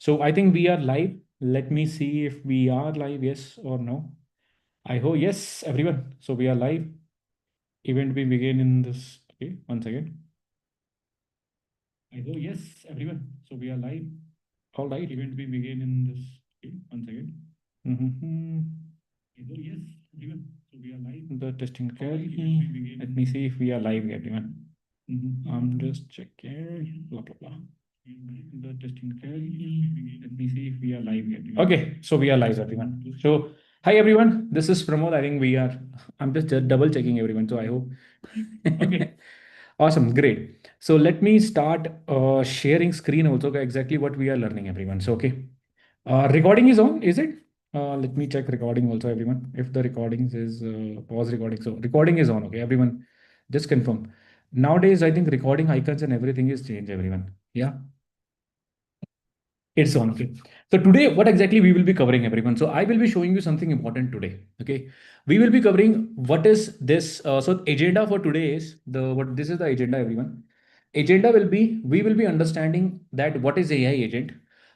So I think we are live. Let me see if we are live, yes or no. I hope yes, everyone. So we are live. Event we begin in this. Okay, once again. I hope yes, everyone. So we are live. All right. Event we begin in this. Okay, once again. Mm-hmm. I hope yes, everyone. So we are live. The testing clarity. Let me see if we are live, everyone. I'm just checking. Blah blah blah. The testing clarity. Let me see if we are live yet. Okay, so we are live, everyone. So, hi everyone. This is Pramod. I think we are. I'm just double checking everyone. So I hope. Okay. Awesome, great. So let me start sharing screen also. Exactly what we are learning, everyone. So okay, recording is on. Is it? Let me check recording also, everyone. If the recordings is pause recording. So recording is on. Okay, everyone, just confirm. Nowadays, I think recording icons and everything is changed, everyone. Yeah. It's on. Okay. So today, what exactly we will be covering, everyone? So I will be showing you something important today. Okay. We will be covering what is this. So agenda for today is the what this is the agenda, everyone. Agenda will be we will be understanding that what is AI agent,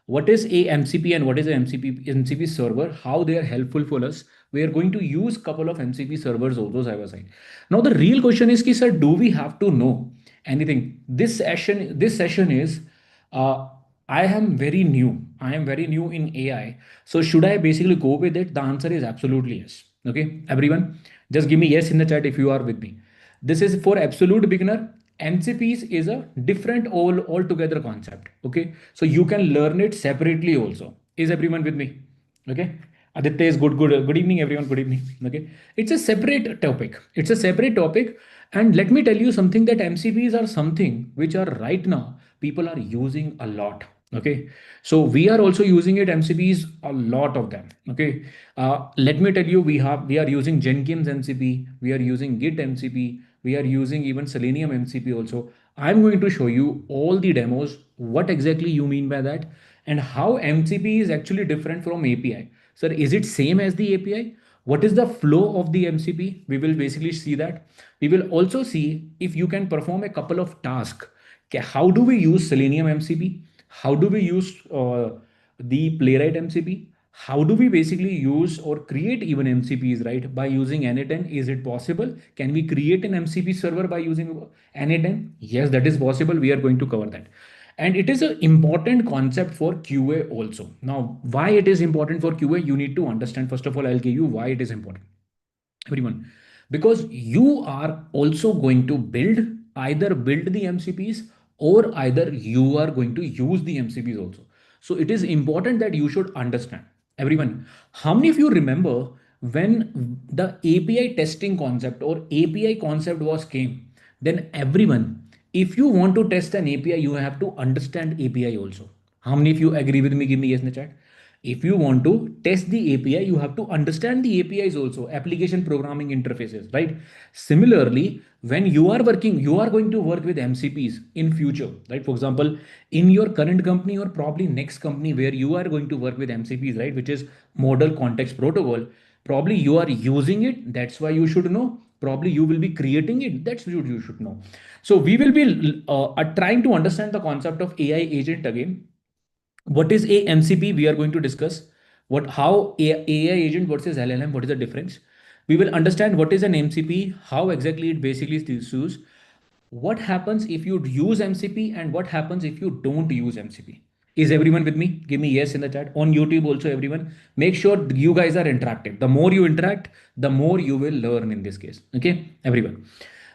what is a MCP and what is a MCP server, how they are helpful for us. We are going to use couple of MCP servers also side by side. Now the real question is, ki, sir, do we have to know anything? This session is. Uh, I am very new. I am very new in AI. So should I basically go with it? The answer is absolutely yes. Okay, everyone, just give me yes in the chat if you are with me. This is for absolute beginner. MCPs is a different altogether concept. Okay, so you can learn it separately also. Is everyone with me? Okay. Aditya is good evening, everyone. Good evening. Okay. It's a separate topic. It's a separate topic. And let me tell you something that MCPs are something which are right now people are using a lot. Okay. So we are also using it, MCPs, a lot of them. Okay. Let me tell you, we are using Jenkins MCP, we are using Git MCP, we are using even Selenium MCP also. I'm going to show you all the demos, what exactly you mean by that, and how MCP is actually different from API. Sir, is it same as the API? What is the flow of the MCP? We will basically see that. We will also see if you can perform a couple of tasks. Okay, how do we use Selenium MCP? How do we use the Playwright MCP? How do we basically use or create even MCPs, right? By using N8N, is it possible? Can we create an MCP server by using N8N? Yes, that is possible. We are going to cover that. And it is an important concept for QA also. Now, why it is important for QA? You need to understand. First of all, I'll give you why it is important, everyone, because you are also going to build the MCPs, or either you are going to use the MCPs also. So it is important that you should understand, everyone. How many of you remember when the API testing concept or API concept was came? Then everyone, if you want to test an API, you have to understand API also. How many of you agree with me? Give me yes in the chat. If you want to test the API, you have to understand the APIs also, application programming interfaces, right? Similarly, when you are working, you are going to work with MCPs in future, right? For example, in your current company or probably next company where you are going to work with MCPs, right? Which is model context protocol. Probably you are using it. That's why you should know. Probably you will be creating it. That's what you should know. So we will be trying to understand the concept of AI agent again. What is a MCP? We are going to discuss what how AI agent versus LLM. What is the difference? We will understand what is an MCP, how exactly it basically is used, what happens if you use MCP, and what happens if you don't use MCP. Is everyone with me? Give me yes in the chat. On YouTube also, everyone. Make sure you guys are interactive. The more you interact, the more you will learn in this case. Okay, everyone.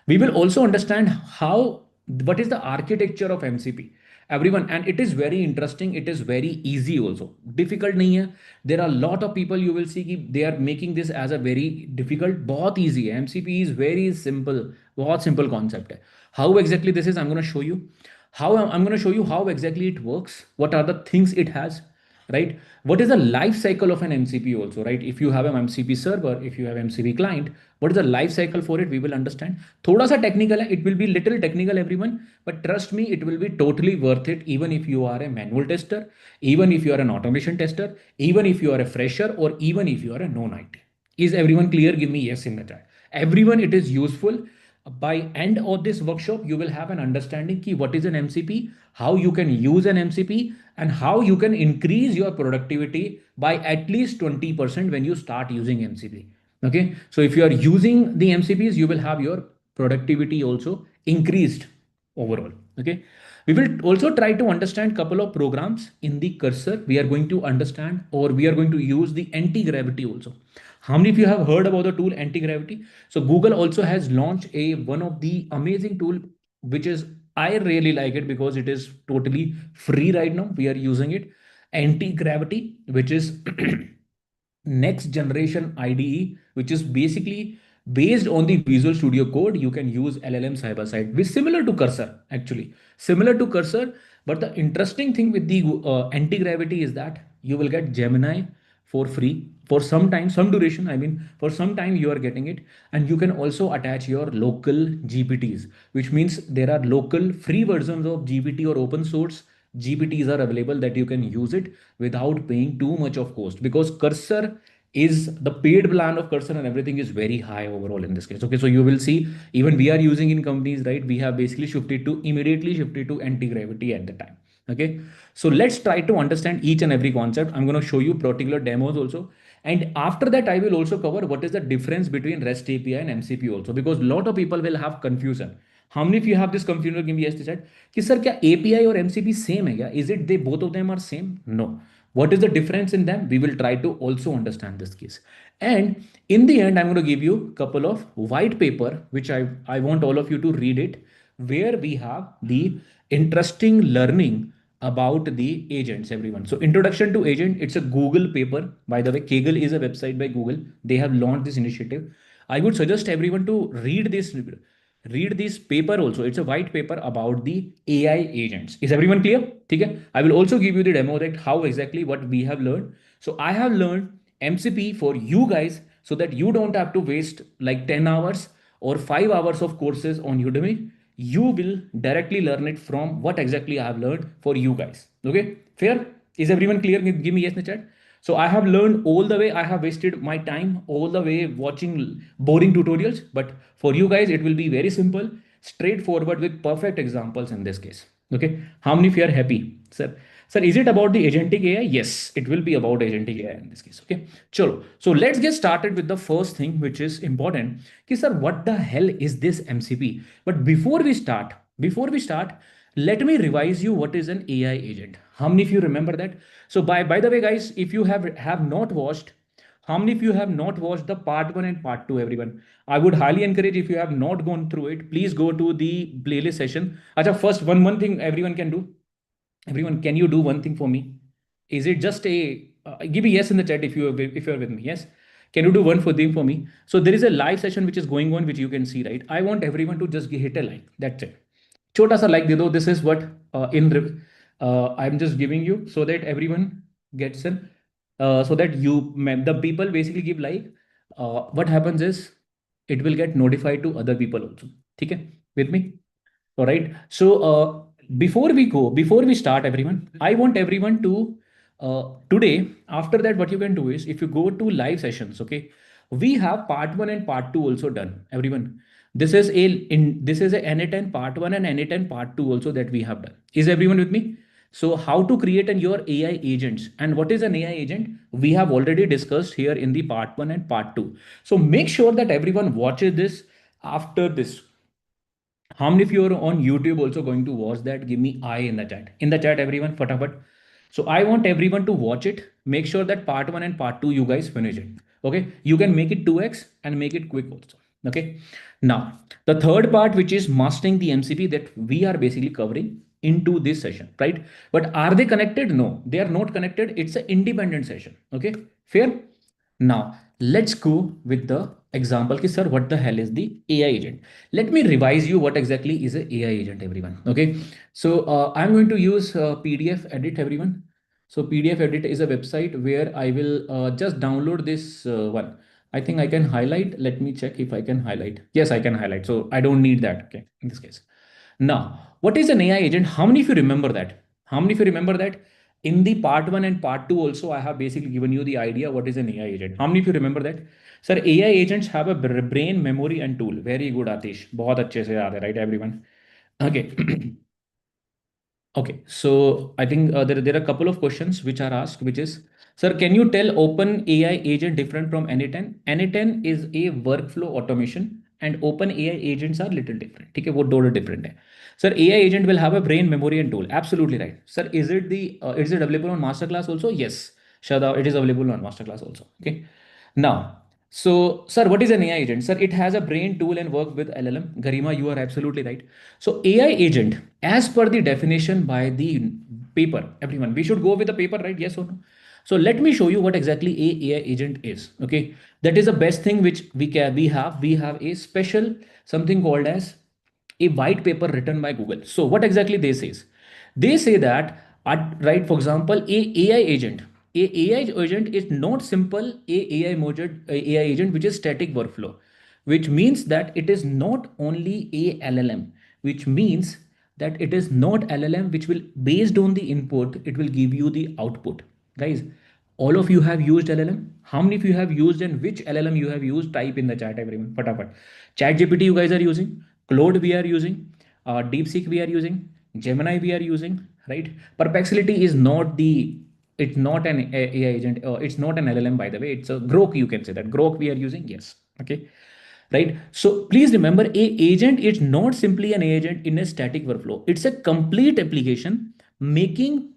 We will also understand how what is the architecture of MCP, everyone, and it is very interesting. It is very easy also. Difficult nahi hai. There are a lot of people you will see ki they are making this as a very difficult. बहुत easy है. MCP is very simple. बहुत simple concept है. How exactly this is? I'm going to show you. I'm going to show you how exactly it works. What are the things it has, right? What is the life cycle of an MCP also, right? If you have an MCP server, if you have MCP client, what is the life cycle for it? We will understand. Thoda sa technical hai, it will be little technical, everyone, but trust me, it will be totally worth it. Even if you are a manual tester, even if you are an automation tester, even if you are a fresher, or even if you are a non IT. Is everyone clear? Give me yes in the chat. Everyone, it is useful. by end of this workshop, you will have an understanding key what is an MCP, how you can use an MCP, and how you can increase your productivity by at least 20% when you start using MCP. Okay, so if you are using the MCPs, you will have your productivity also increased overall. Okay, we will also try to understand couple of programs in the cursor. We are going to understand, or we are going to use the anti-gravity also. How many of you have heard about the tool anti-gravity? So Google also has launched a one of the amazing tool, which is, I really like it because it is totally free right now. We are using it, anti-gravity, which is next generation IDE, which is basically based on the Visual Studio Code. You can use LLM side by side, which similar to Cursor, actually similar to Cursor. But the interesting thing with the anti-gravity is that you will get Gemini for free for some time, some duration. I mean, for some time you are getting it, and you can also attach your local GPTs, which means there are local free versions of GPT or open source GPTs are available that you can use it without paying too much of cost, because Cursor is the paid plan of Cursor and everything is very high overall in this case. Okay, so you will see even we are using in companies, right? We have basically immediately shifted to anti-gravity at the time. Okay, so let's try to understand each and every concept. I'm going to show you particular demos also, and after that I will also cover what is the difference between REST API and MCP also, because a lot of people will have confusion. How many of you have this confusion? Give me yes chat कि sir क्या API और MCP same है क्या? Is it they both of them are same? No. What is the difference in them? We will try to also understand this case. And in the end, I'm going to give you a couple of white paper, which I want all of you to read it, where we have the interesting learning about the agents, everyone. So introduction to agent, it's a Google paper. By the way, Kaggle is a website by Google. They have launched this initiative. I would suggest everyone to read this paper also. It's a white paper about the AI agents. Is everyone clear? Okay, I will also give you the demo that how exactly what we have learned. So I have learned MCP for you guys so that you don't have to waste like 10 hours or 5 hours of courses on Udemy. You will directly learn it from what exactly I have learned for you guys. Okay, fair? Is everyone clear? Give me yes in the chat. So I have learned all the way. I have wasted my time all the way watching boring tutorials. But for you guys, it will be very simple, straightforward with perfect examples in this case. Okay. How many of you are happy? Sir, is it about the agentic AI? Yes, it will be about agentic AI in this case. Okay. Chalo. So let's get started with the first thing, which is important. Okay, sir, what the hell is this MCP? But before we start, let me revise you what is an AI agent. How many of you remember that? So by the way, guys, if you have not watched, how many of you have not watched the part one and part two, everyone? I would highly encourage, if you have not gone through it, please go to the playlist session. Acha, first one thing everyone can do. Everyone, can you do one thing for me? Is it just a give me yes in the chat if you're with me? Yes. Can you do one for thing for me? So there is a live session which is going on, which you can see, right? I want everyone to just hit a like. That's it. छोटा सा like दे दो. This is what I'm just giving you so that everyone gets in. So that the people basically give like. What happens is it will get notified to other people also. ठीक है? With me? All right. So before we start, everyone, I want everyone to today. After that, what you can do is if you go to live sessions, okay, we have part one and part two also done. Everyone, this is a NA10 part one and NA10 part two also that we have done. Is everyone with me? So how to create your AI agents and what is an AI agent? We have already discussed here in the part one and part two. So make sure that everyone watches this after this. How many of you are on YouTube also going to watch that? Give me I in the chat. In the chat, everyone, fatapat. So I want everyone to watch it. Make sure that part one and part two, you guys finish it. Okay. You can make it 2x and make it quick also. Okay. Now, the third part, which is mastering the MCP that we are basically covering into this session, right? But are they connected? No, they are not connected. It's an independent session. Okay. Fair? Now, let's go with the example. Ki, sir, what the hell is the AI agent? Let me revise you what exactly is an AI agent, everyone. Okay. So I'm going to use PDF edit, everyone. So PDF edit is a website where I will just download this one. I think I can highlight. Let me check if I can highlight. Yes, I can highlight. So I don't need that. Okay. In this case. Now, what is an AI agent? How many of you remember that? How many of you remember that? in the part one and part two also, I have basically given you the idea what is an AI agent. How many of you remember that? Sir, AI agents have a brain, memory, and tool. Very good, Atish. बहुत अच्छे से याद है, right, everyone? Okay. Okay, so I think there are a couple of questions which are asked, which is, sir, can you tell Open AI agent different from N10? N10 is a workflow automation, and Open AI agents are little different. ठीक है, वो दो different है. Sir, AI agent will have a brain, memory, and tool. Absolutely right. Sir, is it available on masterclass also? Yes, Shada, it is available on masterclass also. Okay. Now, so, sir, what is an AI agent? Sir, it has a brain, tool, and work with LLM. Garima, you are absolutely right. So, AI agent, as per the definition by the paper, everyone, we should go with the paper, right? Yes or no? So, let me show you what exactly a AI agent is. Okay, that is the best thing which we have. We have a special something called as a white paper written by Google. So, what exactly they says? They say that, right, for example, a AI agent is not simple AI agent which is static workflow, which means that it is not only a LLM, which means that it is not LLM which will, based on the input, it will give you the output. Guys, all of you have used LLM. How many of you have used and which LLM you have used? Type in the chat, everyone. Fatafat. Chat GPT you guys are using. Claude we are using. DeepSeek we are using. Gemini we are using. Right? Perplexity is not the. It's not an AI agent. It's not an LLM, by the way. It's a Grok. You can say that Grok we are using. Yes. Okay, right? So please remember, a agent is not simply an agent in a static workflow. It's a complete application making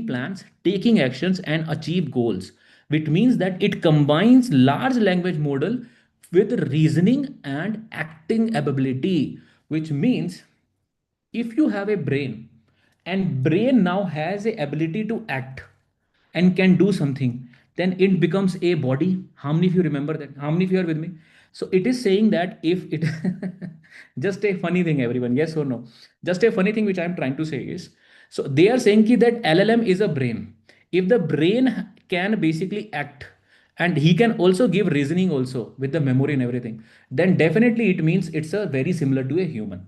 plans, taking actions, and achieve goals, which means that it combines large language model with reasoning and acting ability, which means if you have a brain and brain now has a ability to act and can do something, then it becomes a body. How many of you remember that? How many of you are with me? So it is saying that if it just a funny thing, everyone, yes or no? Just a funny thing which I'm trying to say is, so they are saying that LLM is a brain. If the brain can basically act and he can also give reasoning also with the memory and everything, then definitely it means it's a very similar to a human.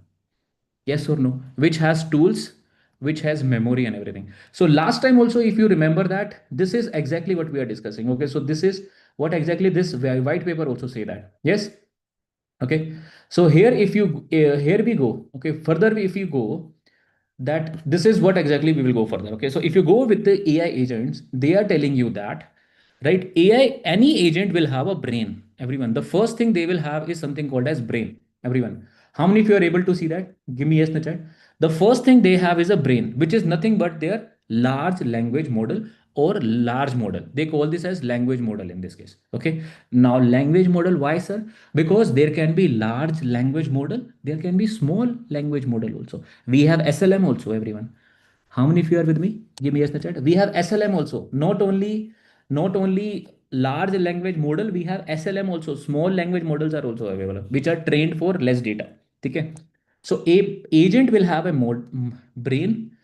Yes or no? Which has tools, which has memory and everything. So last time also, if you remember that, this is exactly what we are discussing. Okay, so this is what exactly this white paper also say that. Yes. Okay, so here if you here we go. Okay, further if you go, that this is what exactly we will go further. Okay, so if you go with the AI agents, they are telling you that, right, AI, any agent will have a brain. Everyone, the first thing they will have is something called as brain. Everyone, how many of you are able to see that? Give me yes in the chat. The first thing they have is a brain, which is nothing but their large language model or large model. They call this as language model in this case. Okay, now language model, why, sir? Because there can be large language model, there can be small language model also. We have SLM also, everyone. How many of you are with me? Give me yes in the chat. We have SLM also. Not only large language model, we have SLM also. Small language models are also available, which are trained for less data. Okay. So a agent will have a brain,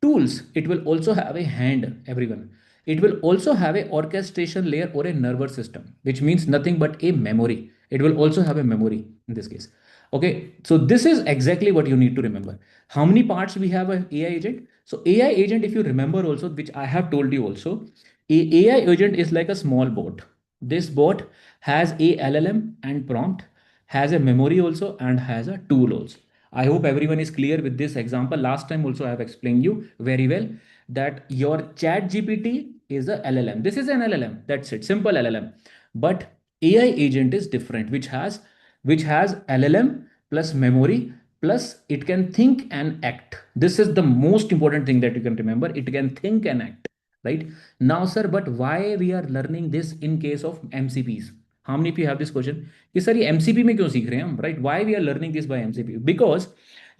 tools. It will also have a hand, everyone. It will also have a orchestration layer or a nervous system, which means nothing but a memory. It will also have a memory in this case. Okay, so this is exactly what you need to remember. How many parts we have an AI agent? So AI agent, if you remember also, which I have told you also, a AI agent is like a small bot. This bot has a LLM and prompt, has a memory also, and has a tool also. I hope everyone is clear with this example. Last time also I have explained you very well that your chat GPT is a LLM. This is an LLM. That's it. Simple LLM. But AI agent is different, which has LLM plus memory plus it can think and act. This is the most important thing that you can remember. It can think and act. Right now, sir, but why we are learning this in case of MCPs? How many of you have this question? कि sir ये MCP में क्यों सीख रहे हैं हम, right? Why we are learning this by MCP? Because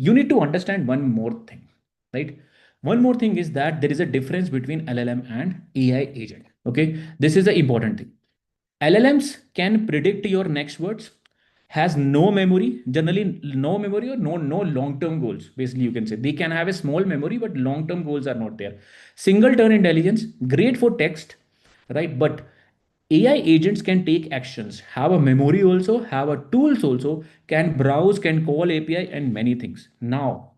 you need to understand one more thing, right? One more thing is that there is a difference between LLM and AI agent. Okay, this is the important thing. LLMs can predict your next words, has no memory, generally no memory or no long term goals. Basically, you can say they can have a small memory, but long term goals are not there. Single turn intelligence, great for text, right? But AI agents can take actions, have a memory also, have a tools also, can browse, can call API, and many things. Now,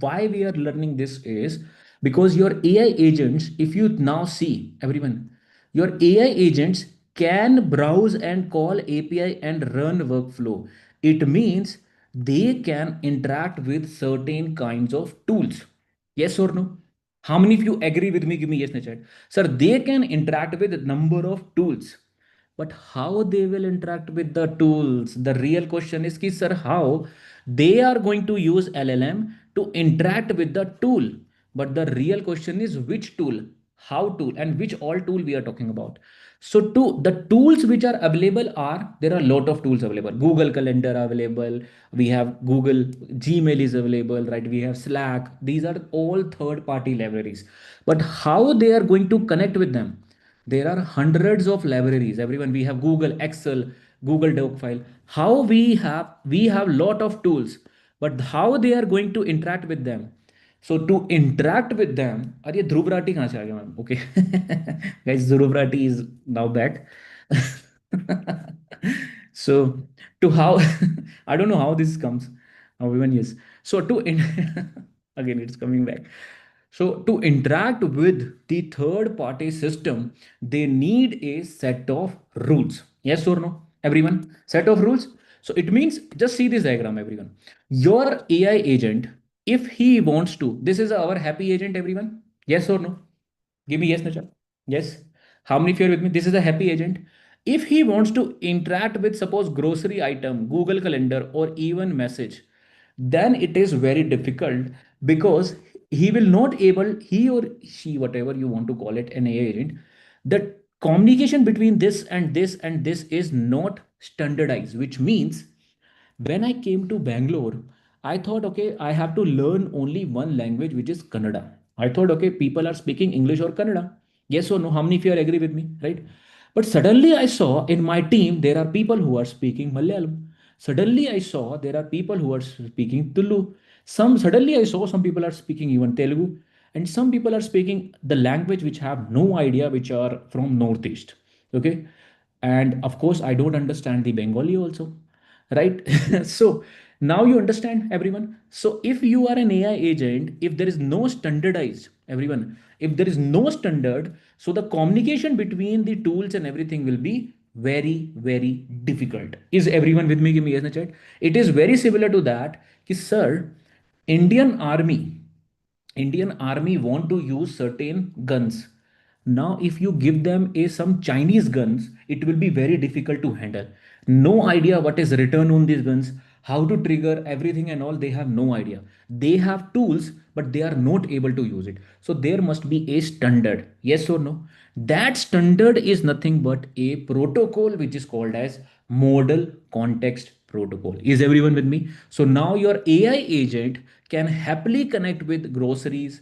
why we are learning this is because your AI agents, if you now see everyone, your AI agents can browse and call API and run workflow. It means they can interact with certain kinds of tools. Yes or no? How many of you agree with me? Give me yes in the chat. Sir, they can interact with a number of tools. But how they will interact with the tools? The real question is, ki, sir, how they are going to use LLM to interact with the tool? But the real question is which tool, how tool, and which all tool we are talking about. So to the tools which are available are, there are a lot of tools available. Google Calendar available. We have Google Gmail is available, right? We have Slack. These are all third party libraries. But how they are going to connect with them? There are hundreds of libraries. Everyone, we have Google Excel, Google Doc file. How we have lot of tools, but how they are going to interact with them? So to interact with them, अरे ध्रुव राठी कहाँ से आ गया ma'am? Okay, guys, Dhruv Rathee is now back. So to how I don't know how this comes. Everyone, yes. So again, it's coming back. So to interact with the third party system, they need a set of rules. Yes or no? Everyone, set of rules. So it means, just see this diagram, everyone. Your AI agent, if he wants to, this is our happy agent, everyone. Yes or no? Give me yes, Nacha. Yes. How many of you are with me? This is a happy agent. If he wants to interact with, suppose, grocery item, Google Calendar, or even message, then it is very difficult, because he will not able, he or she, whatever you want to call it, an AI agent, the communication between this and this and this is not standardized, which means when I came to Bangalore, I thought, okay, I have to learn only one language, which is Kannada. I thought, okay, people are speaking English or Kannada. Yes or no? How many of you are agree with me, right? But suddenly I saw in my team there are people who are speaking Malayalam. Suddenly I saw there are people who are speaking Tulu. Some suddenly I saw some people are speaking even Telugu, and some people are speaking the language which have no idea, which are from Northeast. Okay, and of course I don't understand the Bengali also, right? So now you understand, everyone. So if you are an AI agent, if there is no standardized, everyone, if there is no standard, so the communication between the tools and everything will be very very difficult. Is everyone with me? Give me yes in the chat. It is very similar to that, ki, sir, indian army Indian army want to use certain guns. Now, if you give them some Chinese guns, it will be very difficult to handle. No idea what is written on these guns, how to trigger everything and all. They have no idea. They have tools, but they are not able to use it. So there must be a standard. Yes or no? That standard is nothing but a protocol which is called as model context protocol. Is everyone with me? So now your AI agent can happily connect with groceries,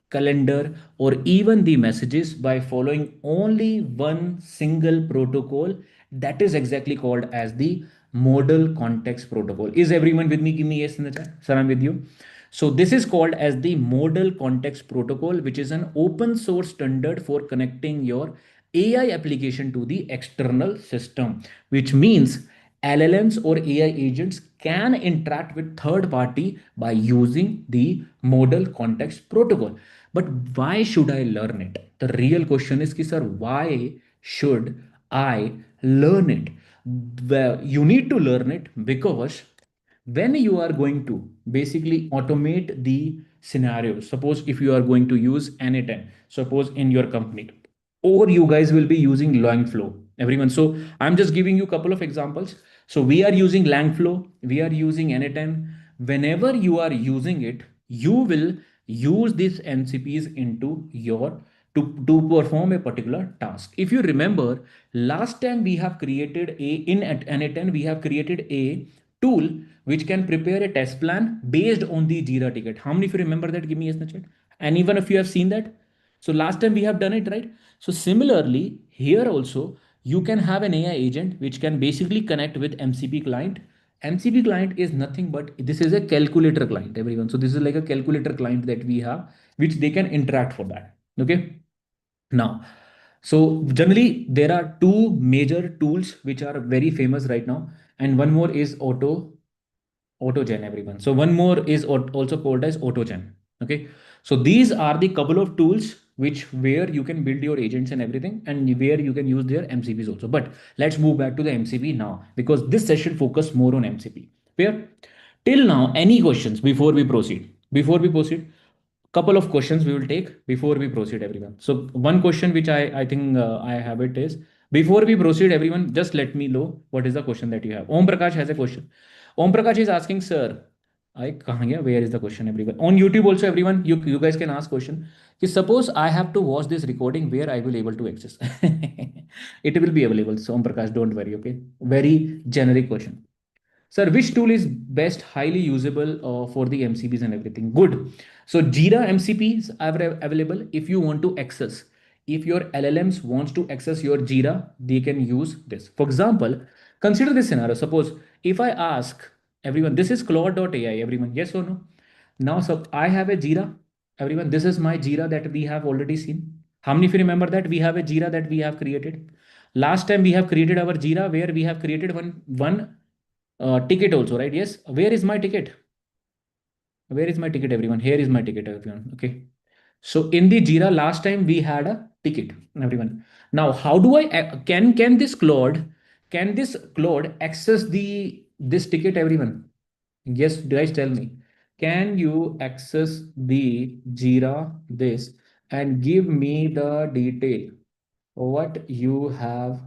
calendar, or even the messages by following only one single protocol, that is exactly called as the model context protocol. Is everyone with me? Give me yes in the chat. Sir, I'm with you. So this is called as the model context protocol, which is an open source standard for connecting your AI application to the external system, which means LLMs or AI agents can interact with third party by using the model context protocol. But why should I learn it? The real question is, ki, sir, why should I learn it? Well, you need to learn it because when you are going to basically automate the scenarios, suppose if you are going to use N10, suppose in your company, or you guys will be using Langflow, everyone. So I'm just giving you a couple of examples. So we are using Langflow, we are using N10. Whenever you are using it, you will use these MCPs into your to perform a particular task. If you remember, last time we have created a in at N10, we have created a tool which can prepare a test plan based on the Jira ticket. How many of you remember that? Give me yes in the chat. And even if you have seen that, so last time we have done it, right? So similarly, here also you can have an AI agent which can basically connect with MCP client. MCP client is nothing but this is a calculator client, everyone. So this is like a calculator client that we have, which they can interact for that. Okay. Now, so generally there are two major tools which are very famous right now, and one more is AutoGen, everyone. So one more is also called as AutoGen. Okay. So these are the couple of tools which where you can build your agents and everything, and where you can use their MCPs also. But let's move back to the MCP now, because this session focus more on MCP. Fair? Till now, any questions before we proceed? Before we proceed, couple of questions we will take before we proceed, everyone. So one question which I think I have it is, before we proceed, everyone, just let me know what is the question that you have. Om Prakash has a question. Om Prakash is asking, sir, I kahan gaya? Where is the question, everyone? On YouTube also, everyone, you guys can ask question. Ki suppose I have to watch this recording, where I will able to access? It will be available. So Om Prakash, don't worry, okay? Very generic question. Sir, which tool is best, highly usable for the MCPs and everything? Good. So Jira MCPs are available if you want to access. If your LLMs wants to access your Jira, they can use this. For example, consider this scenario. Suppose if I ask everyone, this is Claude.ai, everyone, yes or no? Now, so I have a Jira. Everyone, this is my Jira that we have already seen. How many of you remember that we have a Jira that we have created? Last time we have created our Jira where we have created one ticket also, right? Yes. Where is my ticket? Where is my ticket, everyone? Here is my ticket, everyone. Okay. So in the Jira last time we had a ticket, everyone. Now, how do I can this Claude access the this ticket, everyone? Yes, guys, tell me. Can you access the Jira this and give me the detail? What you have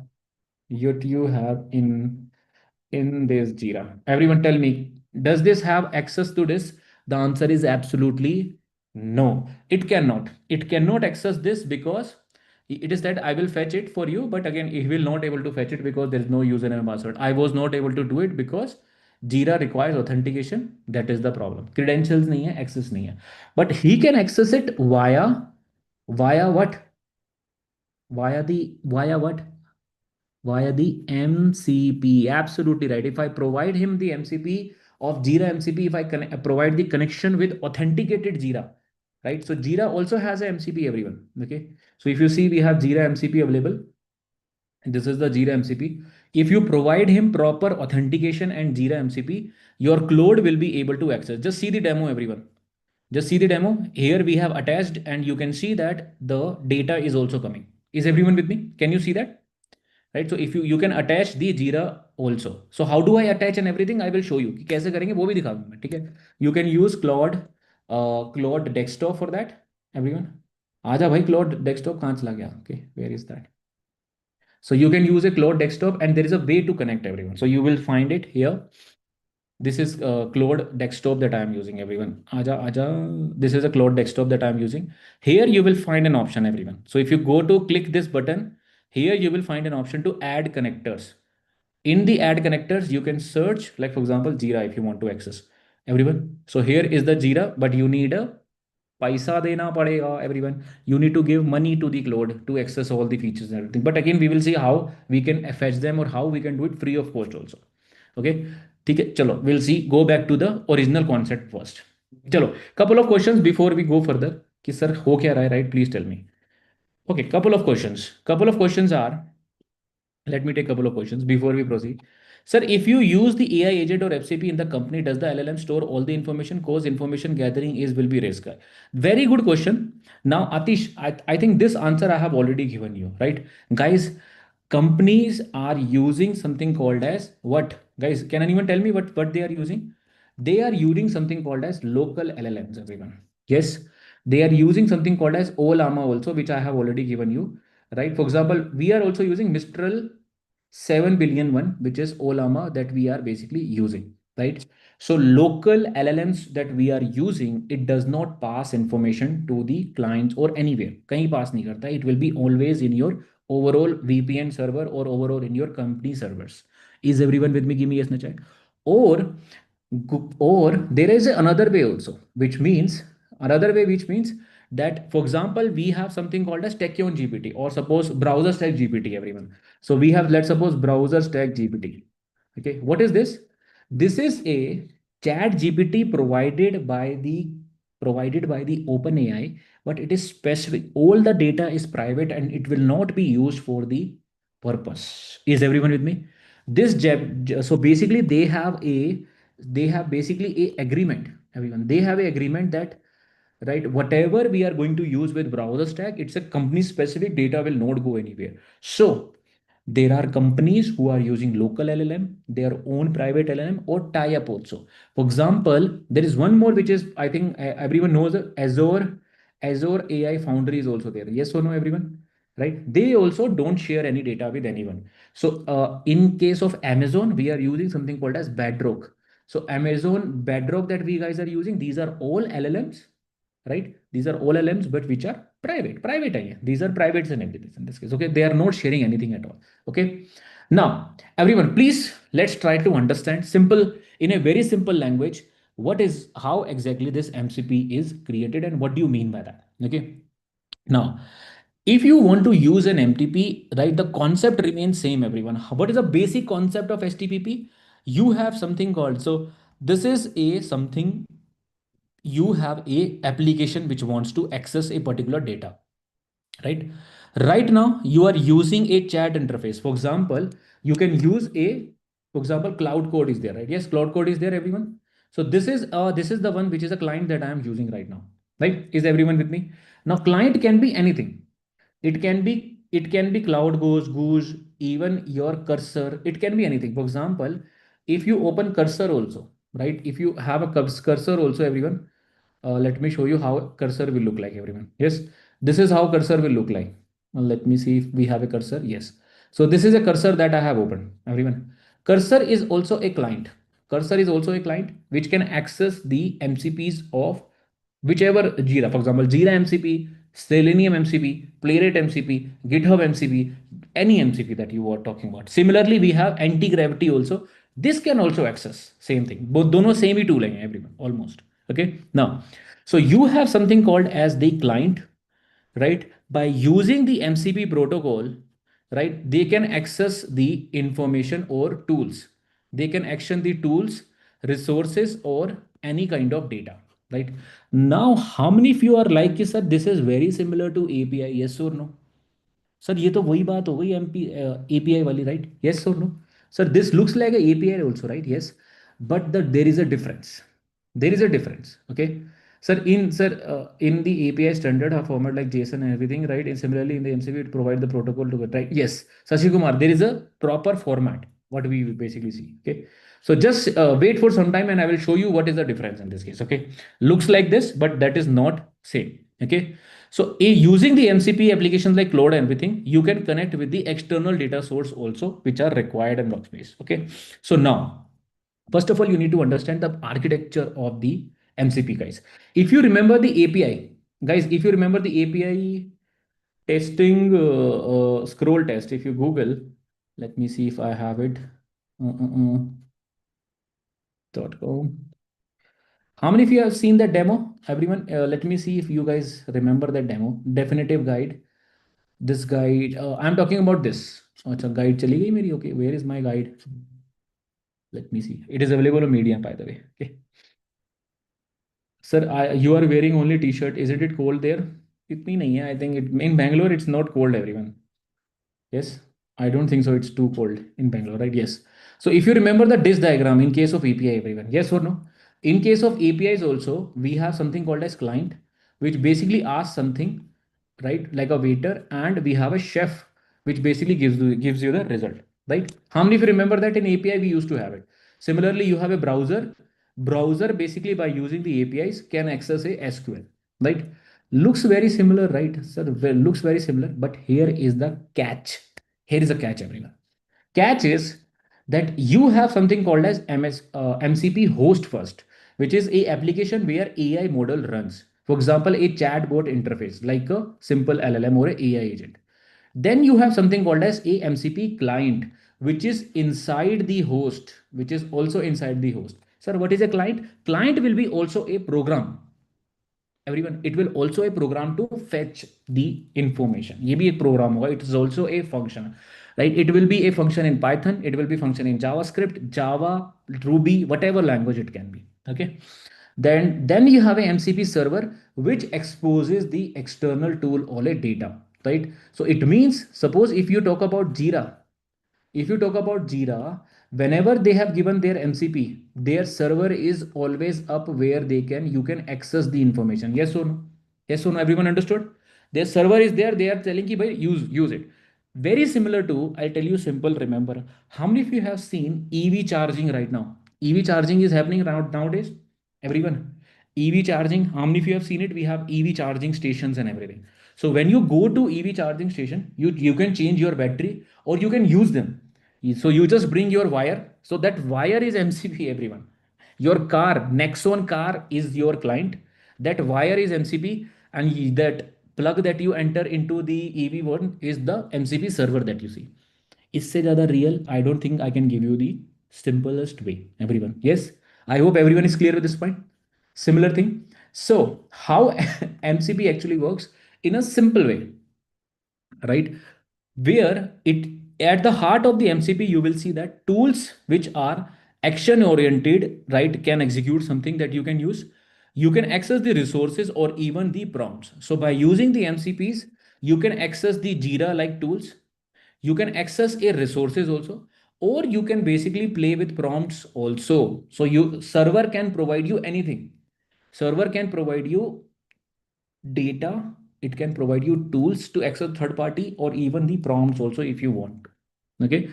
in this Jira? Everyone tell me, does this have access to this? The answer is absolutely no. It cannot. It cannot access this because it is that I will fetch it for you, but again, it will not able to fetch it because there is no username and password. I was not able to do it because Jira requires authentication. That is the problem. Credentials nahi hai, access nahi hai. But he can access it via what? Via what? Via the MCP. Absolutely right. If I provide him the MCP of Jira MCP, if I provide the connection with authenticated Jira, right? So Jira also has a MCP, everyone. Okay. So if you see, we have Jira MCP available. This is the Jira MCP. If you provide him proper authentication and Jira MCP, your Claude will be able to access. Just see the demo, everyone. Just see the demo. Here we have attached, and you can see that the data is also coming. Is everyone with me? Can you see that? Right? So if you can attach the Jira also. So how do I attach and everything? I will show you कि कैसे करेंगे, वो भी दिखाऊंगा मैं. ठीक है? You can use Claude desktop for that, everyone. आजा भाई, Claude desktop कहाँ चला गया? Okay, where is that? So you can use a Claude desktop, and there is a way to connect, everyone. So you will find it here. This is Claude desktop that I am using, everyone. Aja, aja. This is a Claude desktop that I am using. Here you will find an option, everyone. So if you go to click this button, here you will find an option to add connectors. In the add connectors, you can search, like for example, Jira if you want to access, everyone. So here is the Jira, but you need a paisa dena padega, everyone. You need to give money to the Claude to access all the features and everything. But again, we will see how we can fetch them or how we can do it free of cost also. Okay. ठीक है, चलो, we'll see. Go back to the original concept first. चलो, couple of questions before we go further. कि sir हो क्या रहा है, right? Please tell me. Okay, couple of questions. Couple of questions are, let me take a couple of questions before we proceed. Sir, if you use the AI agent or FCP in the company, does the LLM store all the information? Cause information gathering is will be risk. Very good question. Now, Atish, I think this answer I have already given you, right? Guys, companies are using something called as what? Guys, can anyone tell me what they are using? They are using something called as local LLMs, everyone. Yes, they are using something called as OLAMA also, which I have already given you, right? For example, we are also using Mistral 7 billion one, which is Olama that we are basically using, right? So local LLMs that we are using, it does not pass information to the clients or anywhere. कहीं pass नहीं करता. It will be always in your overall VPN server or overall in your company servers. Is everyone with me? Give me yes, no chat. Or or there is another way also, which means that, for example, we have something called as Tachyon GPT, or suppose browser stack GPT, everyone. So we have, let's suppose, browser stack GPT. Okay, what is this? This is a chat GPT provided by the OpenAI, but it is specific. All the data is private and it will not be used for the purpose. Is everyone with me? So basically they have basically a agreement, everyone. They have a agreement that right? Whatever we are going to use with browser stack, it's a company specific, data will not go anywhere. So there are companies who are using local LLM, their own private LLM, or tie up also. For example, there is one more which is, I think everyone knows, Azure AI Foundry is also there. Yes or no, everyone? Right? They also don't share any data with anyone. So in case of Amazon, we are using something called as Bedrock. So Amazon Bedrock that we guys are using, these are all LLMs, right? These are all LLMs, but which are private. These are privates and everything in this case. Okay, they are not sharing anything at all. Okay, now everyone, please let's try to understand simple in a very simple language what is how exactly this MCP is created and what do you mean by that. Okay, now if you want to use an MTP, right, the concept remains same, everyone. What is the basic concept of HTTP? You have something called, so this is a something, you have a application which wants to access a particular data, right? Right now you are using a chat interface. For example, you can use a, for example, cloud code is there, right? Yes, cloud code is there, everyone. So this is the one which is a client that I am using right now, right? Is everyone with me? Now client can be anything. It can be cloud goose, even your cursor. It can be anything. For example, if you open cursor also, right? If you have a cursor also, everyone, let me show you how cursor will look like, everyone. Yes, this is how cursor will look like. Let me see if we have a cursor. Yes, so this is a cursor that I have opened, everyone. Cursor is also a client. Cursor is also a client which can access the MCPs of whichever Jira. For example, Jira MCP, Selenium MCP, Playwright MCP, GitHub MCP, any MCP that you are talking about. Similarly, we have anti-gravity also. This can also access same thing. Both dono same he tool हैं everyone almost. Okay. Now, so you have something called as the client, right? By using the MCP protocol, right, they can access the information or tools. They can action the tools, resources, or any kind of data, right? Now, how many of you are like, sir, this is very similar to API? Yes or no? Sir ये तो वही बात हो गई API वाली, right? Yes और no? Sir this looks like API also, right? Yes, but there is a difference. There is a difference. Okay, sir, in the API standard format like JSON and everything, right? And similarly in the MCP it provide the protocol to get, right? Yes, Sashi Kumar, there is a proper format what we basically see. Okay, so just wait for some time and I will show you what is the difference in this case. Okay, looks like this, but that is not same. Okay, so using the MCP applications like Cloud and everything, you can connect with the external data source also, which are required in workspace. Okay. So now, first of all, you need to understand the architecture of the MCP, guys. If you remember the API, guys, if you remember the API testing scroll test, if you Google, let me see if I have it. .com. How many of you have seen that demo? Everyone, let me see if you guys remember that demo. Definitive guide. This guide, I'm talking about this. अच्छा guide चली गई मेरी. Okay, where is my guide? Let me see. It is available on Medium, by the way. Okay, sir, you are wearing only t-shirt. Isn't it cold there? इतनी नहीं है. I think in Bangalore it's not cold, everyone. Yes, I don't think so. It's too cold in Bangalore, right? Yes. So if you remember the disk diagram in case of API, everyone, yes or no? In case of APIs also, we have something called as client, which basically asks something, right? Like a waiter, and we have a chef, which basically gives you the result, right? How many of you remember that in API we used to have it? Similarly, you have a browser. Browser basically by using the APIs can access a SQL, right? Looks very similar, right? So looks very similar, but here is the catch. Here is a catch, everyone. Catch is that you have something called as MCP host first, which is a application where AI model runs. For example, a chatbot interface like a simple LLM or a AI agent. Then you have something called as a MCP client, which is inside the host, which is also inside the host. Sir, what is a client? Client will be also a program, everyone. It will also a program to fetch the information. ये भी एक program होगा. It is also a function, right? It will be a function in Python. It will be function in JavaScript, Java, Ruby, whatever language it can be. Okay. Then you have a MCP server which exposes the external tool or a data, right? So it means suppose if you talk about Jira, whenever they have given their MCP, their server is always up where you can access the information. Yes or no? Yes or no? Everyone understood? Their server is there. They are telling you, use it. Very similar to, I'll tell you simple. Remember, how many of you have seen EV charging right now? EV charging is happening around nowadays. Everyone, EV charging. How many of you have seen it? We have EV charging stations and everything. So when you go to EV charging station, you can change your battery or you can use them. So you just bring your wire. So that wire is MCP, everyone. Your car, Nexon car is your client. That wire is MCP, and that plug that you enter into the EV one is the MCP server that you see. इससे ज़्यादा real, I don't think I can give you the simplest way, everyone. Yes, I hope everyone is clear with this point. Similar thing. So how MCP actually works in a simple way, right? Where it, at the heart of the MCP, you will see that tools which are action oriented, right, can execute something that you can use. You can access the resources or even the prompts. So by using the MCPs, you can access the Jira like tools. You can access a resources also, or you can basically play with prompts also. So you server can provide you anything. Server can provide you data, it can provide you tools to access third party or even the prompts also if you want. Okay,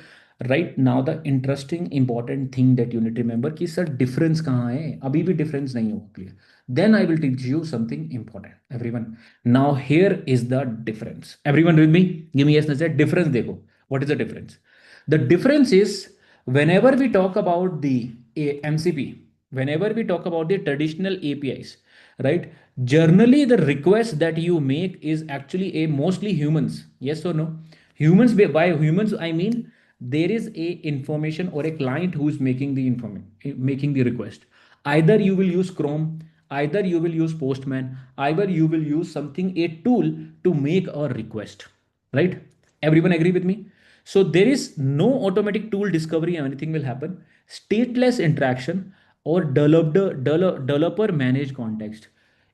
right now the interesting important thing that you need to remember कि sir difference कहाँ है, अभी भी difference नहीं हुआ clear. Then I will teach you something important, everyone. Now here is the difference. Everyone with me? Give me yes no say difference. देखो, what is the difference? The difference is, whenever we talk about the MCP, whenever we talk about the traditional APIs, right, generally the request that you make is actually a mostly humans. Yes or no? Humans, by humans I mean there is a information or a client who is making the information, making the request. Either you will use Chrome, either you will use Postman, either you will use something, a tool to make a request, right? Everyone agree with me? So there is no automatic tool discovery or anything will happen. Stateless interaction or developer managed context.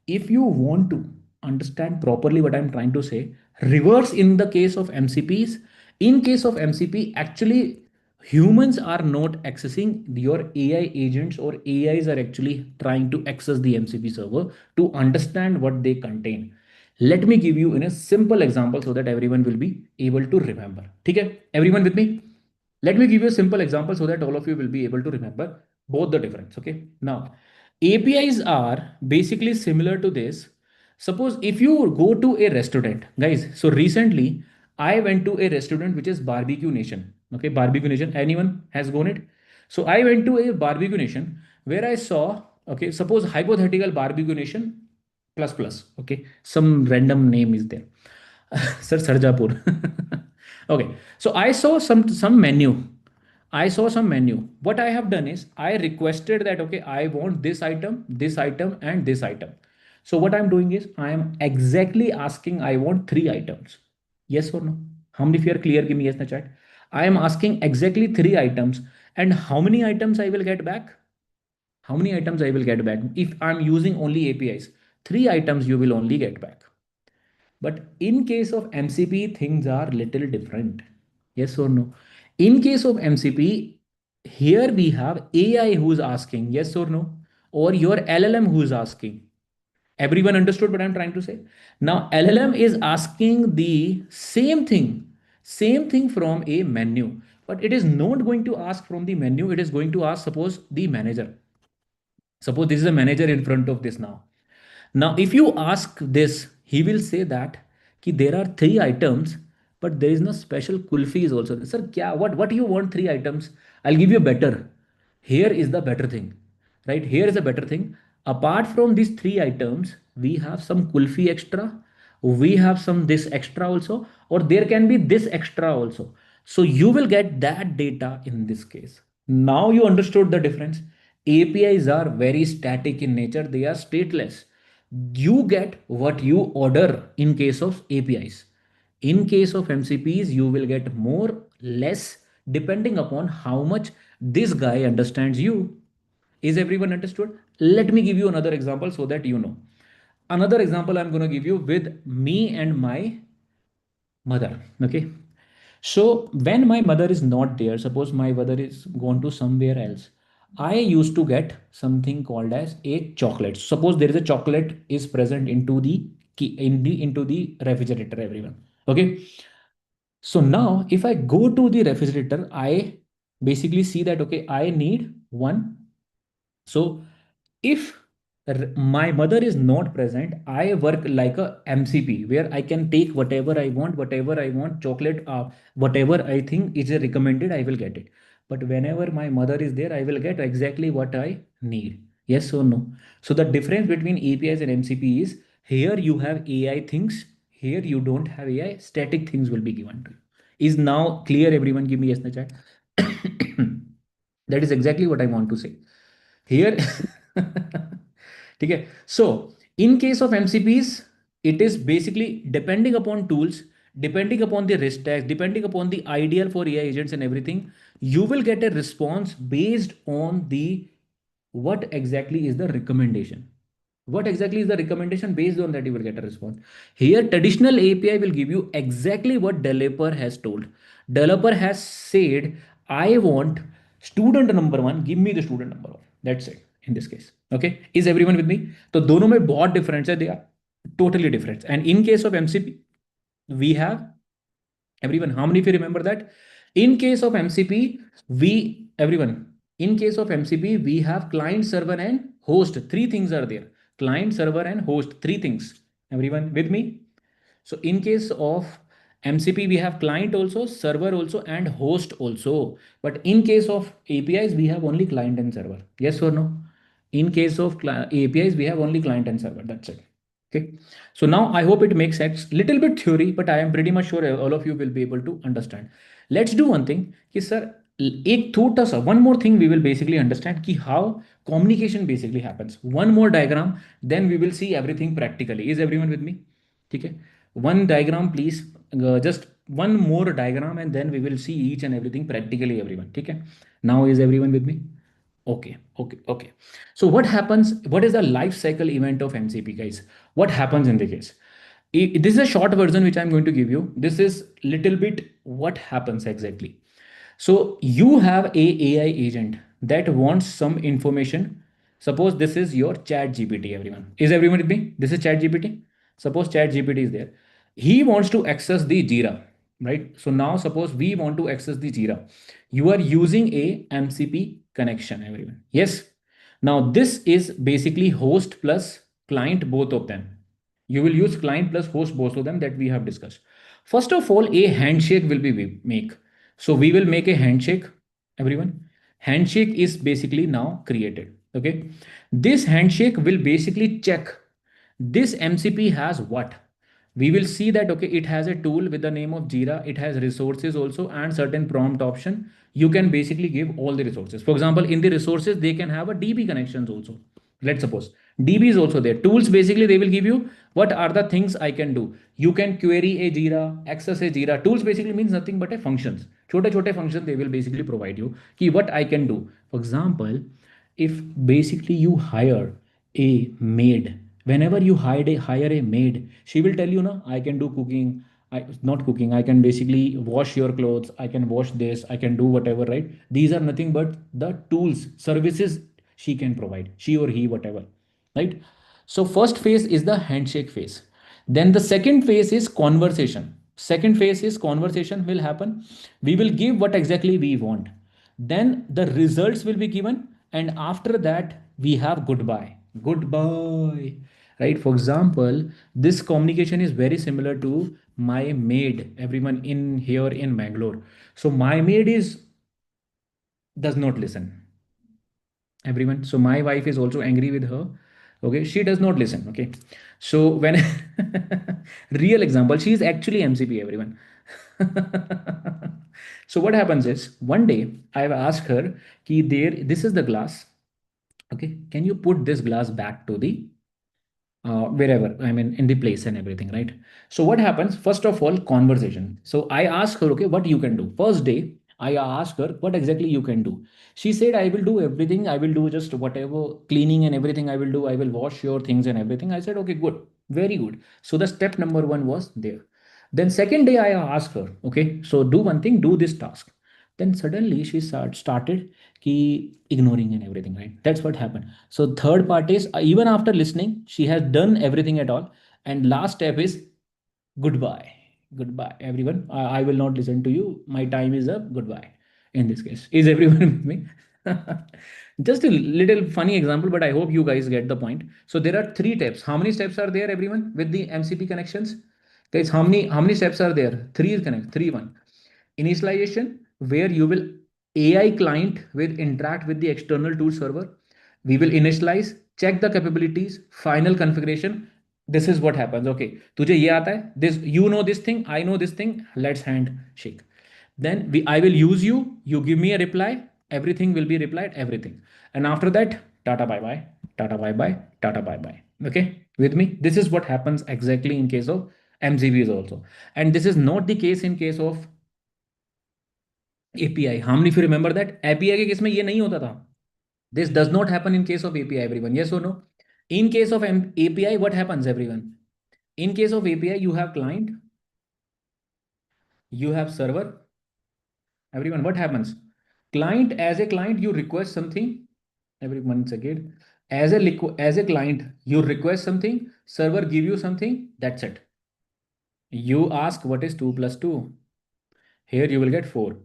If you want to understand properly what I'm trying to say, reverse in the case of MCPs. In case of MCP, actually humans are not accessing your AI agents, or AIs are actually trying to access the MCP server to understand what they contain. Let me give you in a simple example so that everyone will be able to remember. Okay, everyone with me? Let me give you a simple example so that all of you will be able to remember both the difference. Okay, now APIs are basically similar to this. Suppose if you go to a restaurant, guys. So recently I went to a restaurant which is Barbecue Nation. Okay, Barbecue Nation, anyone has gone it? So I went to a Barbecue Nation where I saw, okay, suppose hypothetical Barbecue Nation plus plus, okay, some random name is there. Sir, Sarjapur. Okay, so I saw some menu. I saw some menu. What I have done is I requested that, okay, I want this item, and this item. So what I'm doing is I am exactly asking, I want three items. Yes or no? How many of you are clear? Give me yes in the chat. I am asking exactly three items, and how many items I will get back? How many items I will get back if I'm using only APIs? Three items you will only get back. But in case of MCP, things are little different. Yes or no? In case of MCP, here we have AI who's asking yes or no, or your LLM who's asking. Everyone understood what I'm trying to say? Now, LLM is asking the same thing from a menu, but it is not going to ask from the menu. It is going to ask, suppose, the manager. Suppose this is a manager in front of this now. Now, if you ask this, he will say that ki there are three items, but there is no special kulfis also. Sir, kya, what you want three items? I'll give you better. Here is the better thing, right? Here is a better thing. Apart from these three items, we have some kulfi extra. We have some this extra also, or there can be this extra also. So you will get that data in this case. Now you understood the difference. APIs are very static in nature. They are stateless. You get what you order in case of APIs. In case of MCPs, you will get more, less, depending upon how much this guy understands you. Is everyone understood? Let me give you another example so that you know. Another example I'm going to give you with me and my mother. Okay. So when my mother is not there, suppose my mother is gone to somewhere else, I used to get something called as a chocolate. Suppose there is a chocolate is present into the into the refrigerator, everyone. Okay. So now if I go to the refrigerator, I basically see that okay, I need one. So if my mother is not present, I work like a MCP where I can take whatever I want, chocolate, whatever I think is recommended, I will get it. But whenever my mother is there, I will get exactly what I need. Yes or no? So the difference between APIs and MCP is here you have AI things, here you don't have AI, static things will be given to you. Is now clear, everyone? Give me yes in the chat. That is exactly what I want to say here. ठीक है. So in case of MCPs, it is basically depending upon tools, depending upon the risk tags, depending upon the ideal for AI agents and everything, you will get a response based on the what exactly is the recommendation. What exactly is the recommendation? Based on that you will get a response. Here traditional API will give you exactly what developer has told. Developer has said, I want student number one, give me the student number one. That's it in this case. Okay, is everyone with me? तो दोनों में बहुत difference है. They are totally different. And in case of MCP we have, everyone, how many of you remember that? In case of MCP, we, everyone, in case of MCP, we have client, server, and host. Three things are there. Client, server, and host. Three things. Everyone with me? So in case of MCP, we have client also, server also, and host also. But in case of APIs, we have only client and server. Yes or no? In case of APIs, we have only client and server. That's it. Okay. So now I hope it makes sense. Little bit theory, but I am pretty much sure all of you will be able to understand. Let's do one thing. कि sir, एक छोटा सा one more thing we will basically understand कि how communication basically happens. One more diagram, then we will see everything practically. Is everyone with me? ठीक है. One diagram, please. Just one more diagram, and then we will see each and everything practically, everyone. ठीक है. Now is everyone with me? Okay, okay, okay. So what happens? What is the life cycle event of MCP, guys? What happens in the case? This is a short version which I'm going to give you. This is little bit what happens exactly. So you have a AI agent that wants some information. Suppose this is your chat GPT, everyone. Is everyone with me? This is chat GPT. Suppose chat GPT is there. He wants to access the Jira, right? So now suppose we want to access the Jira. You are using a MCP connection, everyone. Yes. Now this is basically host plus client, both of them. You will use client plus host, both of them that we have discussed. First of all, a handshake will be make. So we will make a handshake, everyone. Handshake is basically now created. Okay. This handshake will basically check this MCP has what. We will see that okay, it has a tool with the name of Jira. It has resources also and certain prompt option. You can basically give all the resources. For example, in the resources, they can have a DB connections also. Let's suppose DB is also there. Tools basically they will give you what are the things I can do. You can query a Jira, access a Jira. Tools basically means nothing but a functions. Chote chote function they will basically provide you. Ki what I can do. For example, if basically you hire a maid, whenever you hire a maid, she will tell you, no, I can do cooking. Not cooking, I can basically wash your clothes, I can wash this, I can do whatever, right? These are nothing but the tools, services she can provide, she or he, whatever, right? So first phase is the handshake phase. Then the second phase is conversation. Second phase is conversation will happen. We will give what exactly we want. Then the results will be given. And after that, we have goodbye. Goodbye. Right? For example, this communication is very similar to my maid, everyone in here in Bangalore. So my maid is does not listen, everyone. So my wife is also angry with her. Okay, she does not listen. Okay, so when real example, she is actually MCP, everyone. So what happens is one day I've asked her, ki there, this is the glass. Okay, can you put this glass back to the wherever, I mean in the place and everything, right? So what happens? First of all, conversation. So I asked her, okay, what you can do. First day I asked her what exactly you can do. She said, I will do everything, I will do just whatever cleaning and everything I will do, I will wash your things and everything. I said, okay, good, very good. So the step number one was there. Then second day I asked her, okay, so do one thing, do this task. Then suddenly she started ignoring and everything, right? That's what happened. So third part is even after listening, she has done everything at all. And last step is goodbye. Goodbye, everyone. I will not listen to you. My time is up. Goodbye. In this case, is everyone with me? Just a little funny example, but I hope you guys get the point. So there are three steps. How many steps are there, everyone, with the MCP connections? Guys, how many steps are there? Three is connect. Three one. Initialization, where you will AI client will interact with the external tool server. We will initialize, check the capabilities, final configuration. This is what happens. Okay, तुझे ये आता है, this you know this thing, I know this thing, let's handshake. Then I will use you, you give me a reply, everything will be replied, everything. And after that, tata bye bye, tata bye bye, tata bye bye. Okay, with me, this is what happens exactly in case of MCVs also. And this is not the case in case of API. How many if you remember that API के case में ये नहीं होता था. This does not happen in case of API, everyone. Yes or no? In case of API, what happens, everyone? In case of API, you have client, you have server. Everyone, what happens? Client, as a client, you request something. Everyone, second. As a client, you request something. Server give you something. That's it. You ask what is 2 plus 2. Here you will get 4.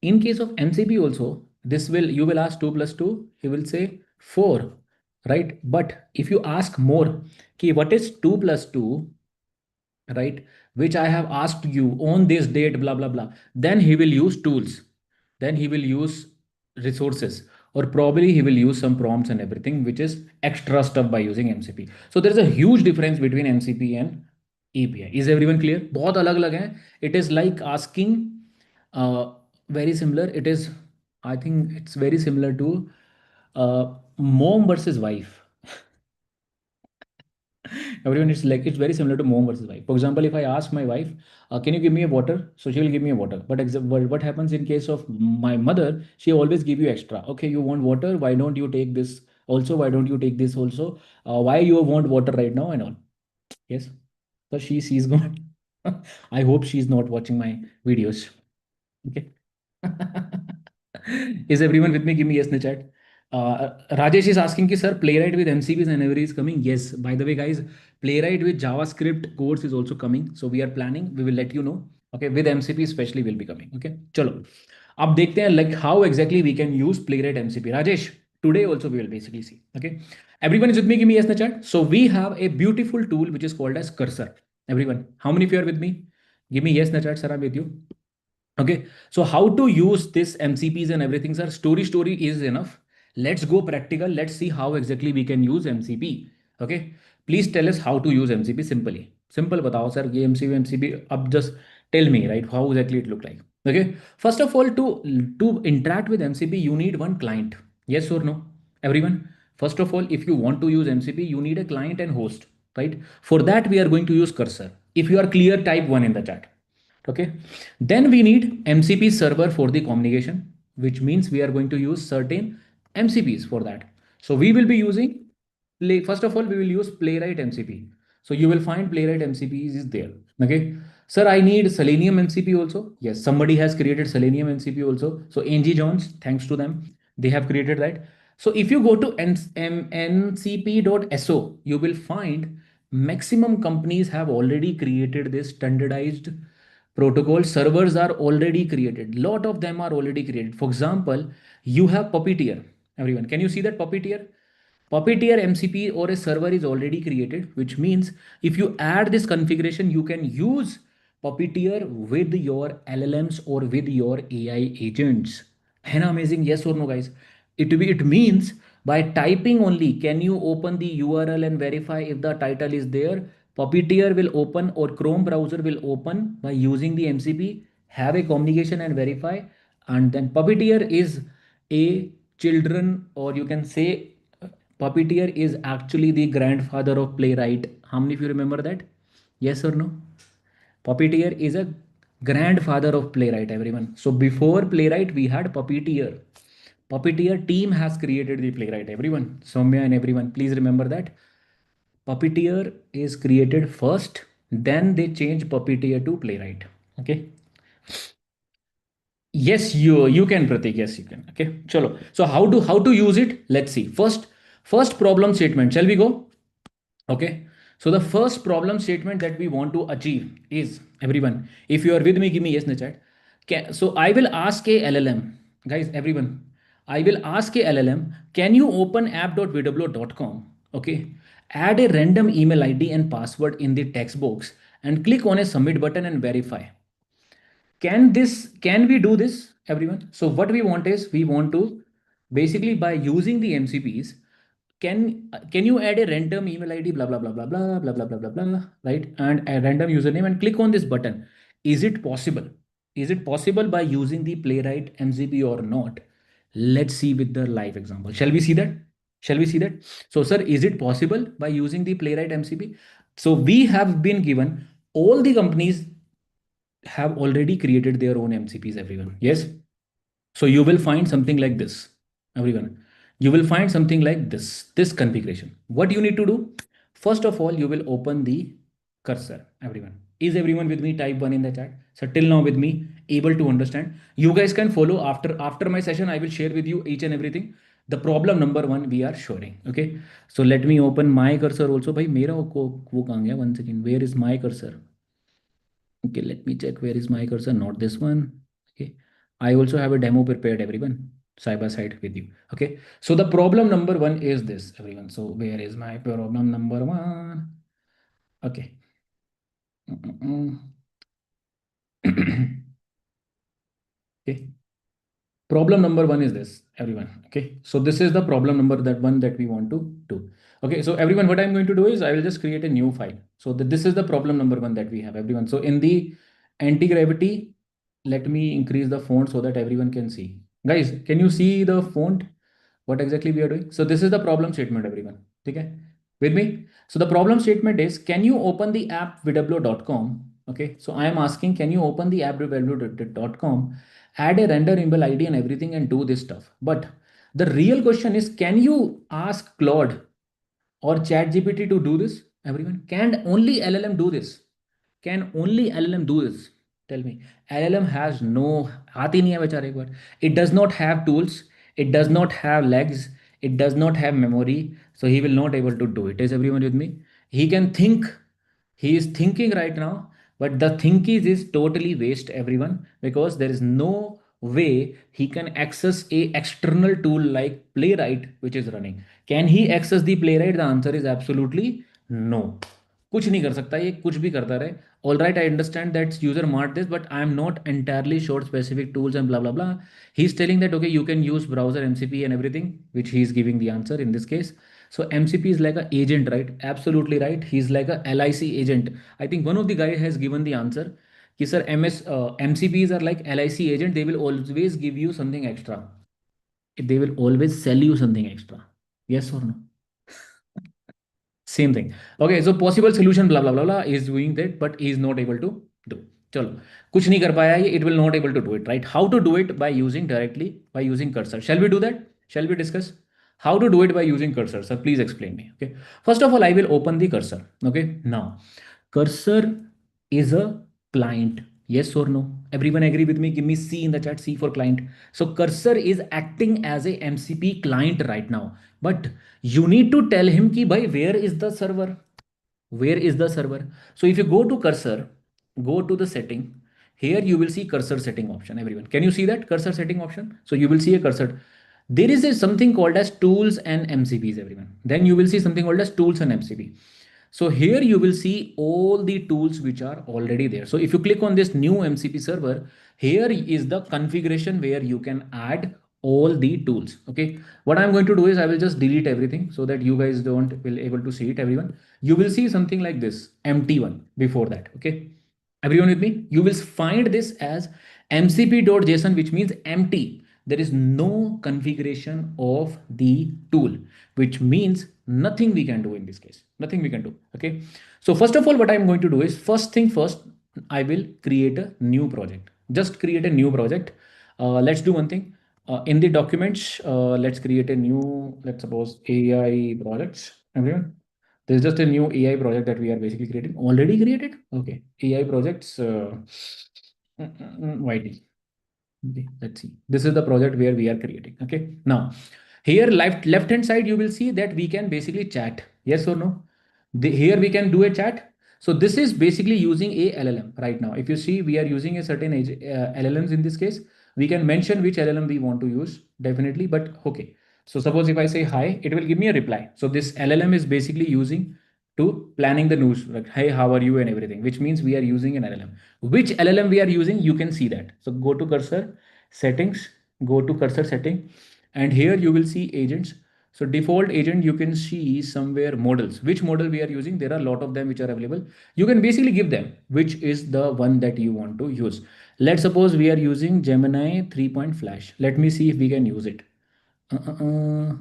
In case of MCP also, this will you will ask 2 plus 2, he will say 4, right? But if you ask more, ki what is 2 plus 2, right? Which I have asked you on this date, blah blah blah. Then he will use tools. Then he will use resources, or probably he will use some prompts and everything, which is extra stuff by using MCP. So there is a huge difference between MCP and API. Is everyone clear? बहुत अलग अलग है. It is like asking very similar. It is, I think it's very similar to mom versus wife. Everyone, it's very similar to mom versus wife. For example, if I ask my wife, can you give me a water, so she will give me a water. But what happens in case of my mother, she always give you extra. Okay, you want water, why don't you take this also, why don't you take this also, why you want water right now and all. Yes, so she's gone. I hope she's not watching my videos. Okay. Is everyone with me? Give me yes in the chat. Rajesh is asking, ki, sir, Playwright with MCPs and every is coming. Yes, by the way, guys, Playwright with JavaScript course is also coming. So we are planning. We will let you know. Okay, with MCP especially will be coming. Okay, chalo. अब देखते हैं like how exactly we can use Playwright MCP. Rajesh, today also we will basically see. Okay, everyone is with me. Give me yes in the chat. So we have a beautiful tool which is called as Cursor. Everyone, how many of you are with me? Give me yes in the chat, sir. I'm with you. Okay, so how to use this MCPs and everything, sir? Story is enough. Let's go practical. Let's see how exactly we can use MCP. Okay, please tell us how to use MCP simply. Simple बताओ sir, ये MCP अब just tell me, right, how exactly it look like. Okay, first of all, to interact with MCP you need one client. Yes or no, everyone? First of all, if you want to use MCP, you need a client and host, right? For that we are going to use Cursor. If you are clear, type 1 in the chat. Okay, then we need MCP server for the communication, which means we are going to use certain MCPs for that. So we will be using first of all we will use Playwright MCP. So you will find Playwright MCP is there. Okay, sir, I need Selenium MCP also. Yes, somebody has created Selenium MCP also. So Angie Jones, thanks to them, they have created that. So if you go to ncp.so, you will find maximum companies have already created this standardized protocol. Servers are already created. Lot of them are already created. For example, you have Puppeteer. Everyone, can you see that Puppeteer? Puppeteer MCP or a server is already created, which means if you add this configuration, you can use Puppeteer with your LLMs or with your AI agents. And amazing, yes or no, guys? It means by typing only, can you open the URL and verify if the title is there? Puppeteer will open or Chrome browser will open by using the MCP, have a communication and verify. And then Puppeteer is a children, or you can say Puppeteer is actually the grandfather of Playwright. How many of you remember that? Yes or no? Puppeteer is a grandfather of Playwright, everyone. So before Playwright, we had Puppeteer. Puppeteer team has created the Playwright, everyone. Soumya and everyone, please remember that. Puppeteer is created first, then they change puppeteer to playwright. Okay. Yes, you can, Pratik. Yes, you can. Okay, chalo. So how to use it? Let's see. First problem statement. Shall we go? Okay. So the first problem statement that we want to achieve is, everyone, if you are with me, give me yes in the chat. So I will ask a LLM, guys, everyone. I will ask a LLM, can you open app.vw.com? Okay. Add a random email ID and password in the text box and click on a submit button and verify. Can we do this, everyone? So what we want is, we want to basically, by using the MCPs, can you add a random email ID, blah blah blah blah blah blah blah blah blah blah, right, and a random username and click on this button? Is it possible? Is it possible by using the playwright MCP or not? Let's see with the live example. Shall we see that? Shall we see that? So sir, is it possible by using the playwright MCP? So we have been given, all the companies have already created their own MCPs, everyone. Yes. So you will find something like this, everyone. You will find something like this configuration. What you need to do? First of all, you will open the cursor, everyone. Is everyone with me? Type 1 in the chat. So till now with me, able to understand. You guys can follow after my session. I will share with you each and everything. The problem number 1 we are showing. Okay. So let me open my cursor also. Bhai, mera wo kahan gaya? One second. Where is my cursor? Okay, let me check where is my cursor, not this one. Okay, I also have a demo prepared, everyone, side by side with you. Okay, so the problem number 1 is this, everyone. So where is my problem number 1? Okay. Okay, problem number 1 is this, everyone. Okay, so this is the problem number that one that we want to do. Okay, so everyone, what I'm going to do is, I will just create a new file. So this is the problem number 1 that we have, everyone. So in the anti-gravity, let me increase the font so that everyone can see. Guys, can you see the font, what exactly we are doing? So this is the problem statement, everyone. Okay, with me? So the problem statement is, can you open the app vw.com? Okay, so I am asking, can you open the app vw.com, add a render email ID and everything and do this stuff? But the real question is, can you ask Claude or ChatGPT to do this, everyone? Can only LLM do this? Can only LLM do this? Tell me. LLM has no हाथ ही नहीं है बेचारे एक बार. It does not have tools. It does not have legs. It does not have memory. So he will not able to do it. Is everyone with me? He can think. He is thinking right now, but the thinking is totally waste, everyone, because there is no way he can access a external tool like Playwright which is running. Can he access the Playwright? The answer is absolutely no. कुछ नहीं कर सकता ये, कुछ भी करता रहे. All right, I understand that user marked this, but I am not entirely sure specific tools and blah blah blah. He's telling that okay, you can use browser MCP and everything, which he is giving the answer in this case. So MCP is like an agent, right? Absolutely right. He's like a LIC agent. I think one of the guy has given the answer. Ki sir, MCPs are like LIC agent. They will always give you something extra. They will always sell you something extra. Yes or no? Same thing. Okay, so possible solution blah blah blah blah is doing that, but he is not able to do. चलो कुछ नहीं कर पाया ये, it will not able to do it, right? How to do it? By using directly, by using cursor. Shall we do that? Shall we discuss how to do it by using cursor? Sir, please explain me. Okay, first of all, I will open the cursor. Okay, now cursor is a client. Yes or no? Everyone agree with me? Give me C in the chat. C for client. So cursor is acting as a MCP client right now, but you need to tell him ki bhai, where is the server? Where is the server? So if you go to cursor, go to the setting. Here you will see cursor setting option, everyone. Can you see that cursor setting option? So you will see a cursor. There is a something called as tools and MCPs, everyone. Then you will see something called as tools and MCP. So here you will see all the tools which are already there. So if you click on this new MCP server, here is the configuration where you can add all the tools. Okay, what I'm going to do is, I will just delete everything so that you guys don't will able to see it, everyone. You will see something like this empty one before that. Okay, everyone with me? You will find this as mcp.json, which means empty. There is no configuration of the tool, which means nothing we can do in this case. Nothing we can do. Okay, so first of all, what I'm going to do is, first thing first, I will create a new project. Just create a new project. Let's do one thing. In the documents, let's create a new, let's suppose AI projects, everyone. There's just a new AI project that we are basically creating. Already created? Okay. AI projects, YT. Okay, let's see. This is the project where we are creating. Okay. Now, here left hand side, you will see that we can basically chat. Yes or no? Here we can do a chat. So this is basically using a LLM right now. If you see, we are using a certain LLMs in this case. We can mention which LLM we want to use definitely. But okay. So suppose if I say hi, it will give me a reply. So this LLM is basically using to planning the news, like hey, how are you and everything, which means we are using an LLM. Which LLM we are using, you can see that. So go to cursor settings, go to cursor setting, and here you will see agents. So default agent, you can see somewhere models, which model we are using. There are a lot of them which are available. You can basically give them which is the one that you want to use. Let's suppose we are using Gemini 3 point flash. Let me see if we can use it. uh, uh, uh,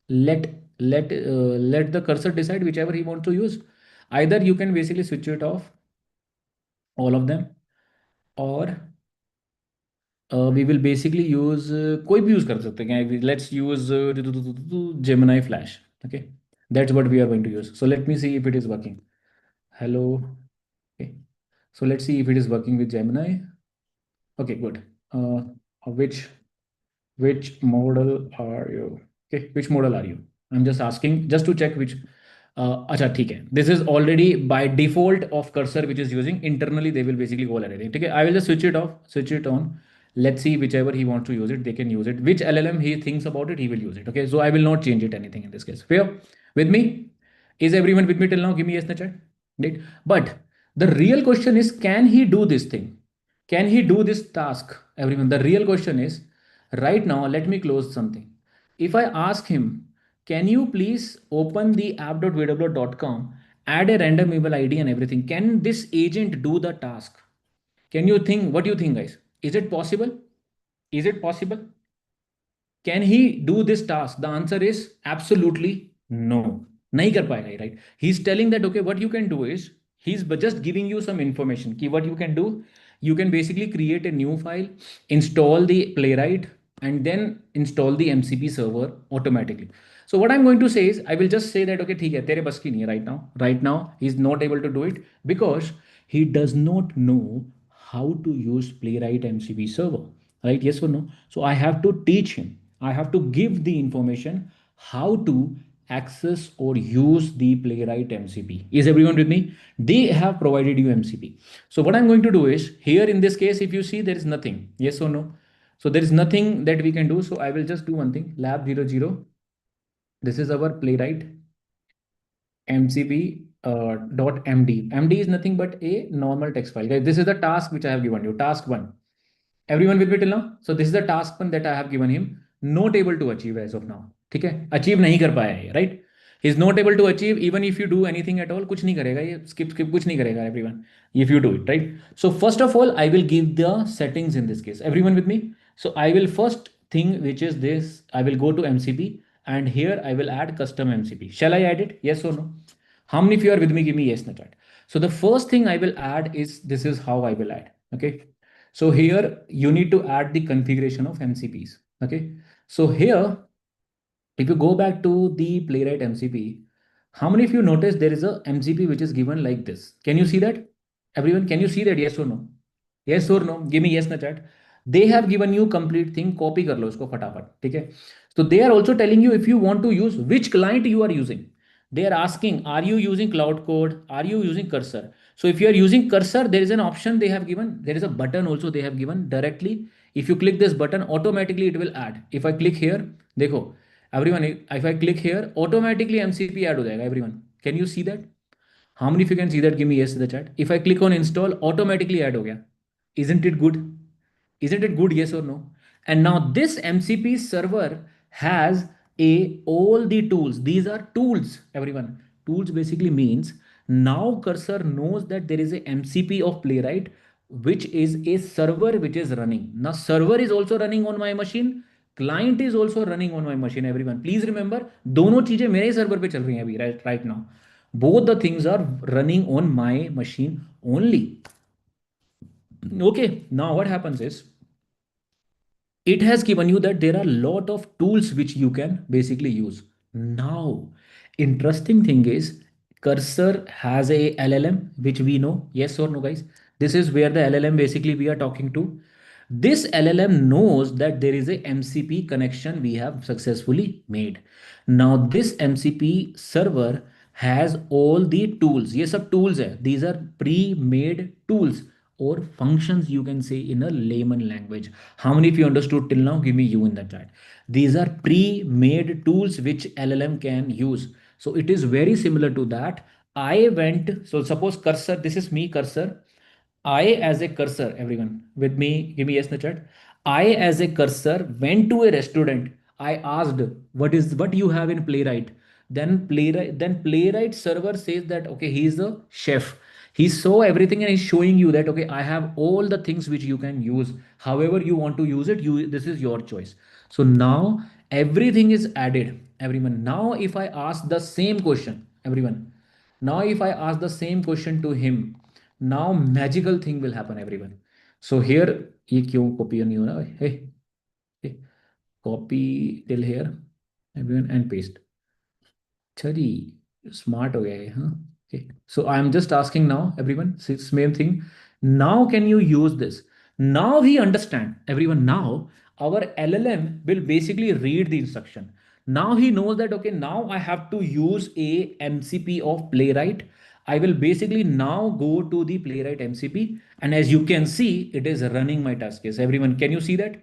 let let the cursor decide whichever he wants to use. Either you can basically switch it off all of them, or we will basically use कोई भी use कर सकते हैं. Let's use Gemini Flash. Okay, that's what we are going to use. So let me see if it is working. Hello. Okay, so let's see if it is working with Gemini. Okay, good. Which model are you? Okay, which model are you? I'm just asking just to check which. अच्छा ठीक है. This is already by default of cursor which is using internally. They will basically call everything. Okay, I will just switch it off, switch it on. Let's see whichever he wants to use it, they can use it. Which LLM he thinks about it, he will use it. Okay, so I will not change it anything in this case. Fair with me? Is everyone with me till now? Give me yes in the chat. Right? But the real question is, can he do this thing? Can he do this task? Everyone, the real question is, right now, let me close something. If I ask him, can you please open the app.vw.com, add a random email ID and everything, can this agent do the task? Can you think, what do you think, guys? Is it possible? Is it possible? Can he do this task? The answer is absolutely no. नहीं कर पाएगा, right? He's telling that, okay, what you can do is, he's just giving you some information. Ki what you can do, you can basically create a new file, install the Playwright, and then install the MCP server automatically. So what I'm going to say is, I will just say that, okay, ठीक है, तेरे बस की नहीं है right now. Right now, he's not able to do it because he does not know how to use Playwright MCP server, right? Yes or no? So I have to teach him. I have to give the information how to access or use the Playwright MCP. Is everyone with me? They have provided you MCP. So what I'm going to do is, here in this case, if you see, there is nothing. Yes or no? So there is nothing that we can do. So I will just do one thing. Lab 00. This is our Playwright MCP .md. MD is nothing but a normal text file. Guys, this is the task which I have given you. Task 1. Everyone with me till now? So this is the task one that I have given him. Not able to achieve as of now. ठीक है, achieve नहीं कर पाया है, right? He is not able to achieve. Even if you do anything at all, कुछ नहीं करेगा ये. स्किप स्किप कुछ नहीं करेगा everyone, if you do it, right? So first of all I will give the settings in this case. Everyone with me? So I will first thing, which is this, I will go to MCP, and here I will add custom MCP. Shall I add it? Yes or no? How many of you are with me? Give me yes in the chat. So the first thing I will add is, this is how I will add. Okay. So here you need to add the configuration of MCPs. Okay. So here, if you go back to the Playwright MCP, how many of you notice there is a MCP which is given like this? Can you see that? Everyone, can you see that? Yes or no? Yes or no? Give me yes in the chat. They have given you complete thing. Copy कर लो इसको फटाफट, ठीक है? So they are also telling you if you want to use which client you are using. They are asking, are you using Cloud Code? Are you using Cursor? So if you are using Cursor, there is an option they have given. There is a button also they have given directly. If you click this button, automatically it will add. If I click here, देखो, everyone, if I click here, automatically MCP add हो जाएगा. Everyone, can you see that? How many of you can see that? Give me yes in the chat. If I click on install, automatically add हो गया. Isn't it good? Isn't it good? Yes or no? And now this MCP server has a all the tools. These are tools, everyone. Tools basically means now Cursor knows that there is a MCP of Playwright, which is a server which is running. Now server is also running on my machine. Client is also running on my machine. Everyone, please remember, दोनों चीजें मेरे server पे चल रही हैं अभी right now. Both the things are running on my machine only. Okay, now what happens is, it has given you that there are a lot of tools which you can basically use. Now, interesting thing is, Cursor has a LLM, which we know. Yes or no, guys? This is where the LLM basically we are talking to. This LLM knows that there is a MCP connection we have successfully made. Now, this MCP server has all the tools. ये सब tools है. These are pre-made tools or functions, you can say in a layman language. How many of you understood till now? Give me you in the chat. These are pre-made tools which LLM can use. So it is very similar to that. I went, so suppose cursor, this is me cursor. I as a cursor, everyone with me, give me yes in the chat. I as a cursor went to a restaurant. I asked, what you have in Playwright? Then Playwright server says that okay, he's a chef. He saw everything and he's showing you that okay, I have all the things which you can use. However you want to use it, you this is your choice. So now everything is added. Everyone. Now if I ask the same question, everyone. Now if I ask the same question to him, now magical thing will happen, everyone. So here, ये क्यों copy नहीं हो रहा? Hey, hey, copy till here, everyone, and paste. अच्छा जी, smart हो गया ये, हाँ. Okay. So I'm just asking now, everyone, same thing. Now can you use this? Now he understand, everyone. Now our LLM will basically read the instruction. Now he knows that okay, now I have to use a MCP of Playwright. I will basically now go to the Playwright MCP, and as you can see, it is running my task case. Everyone, can you see that?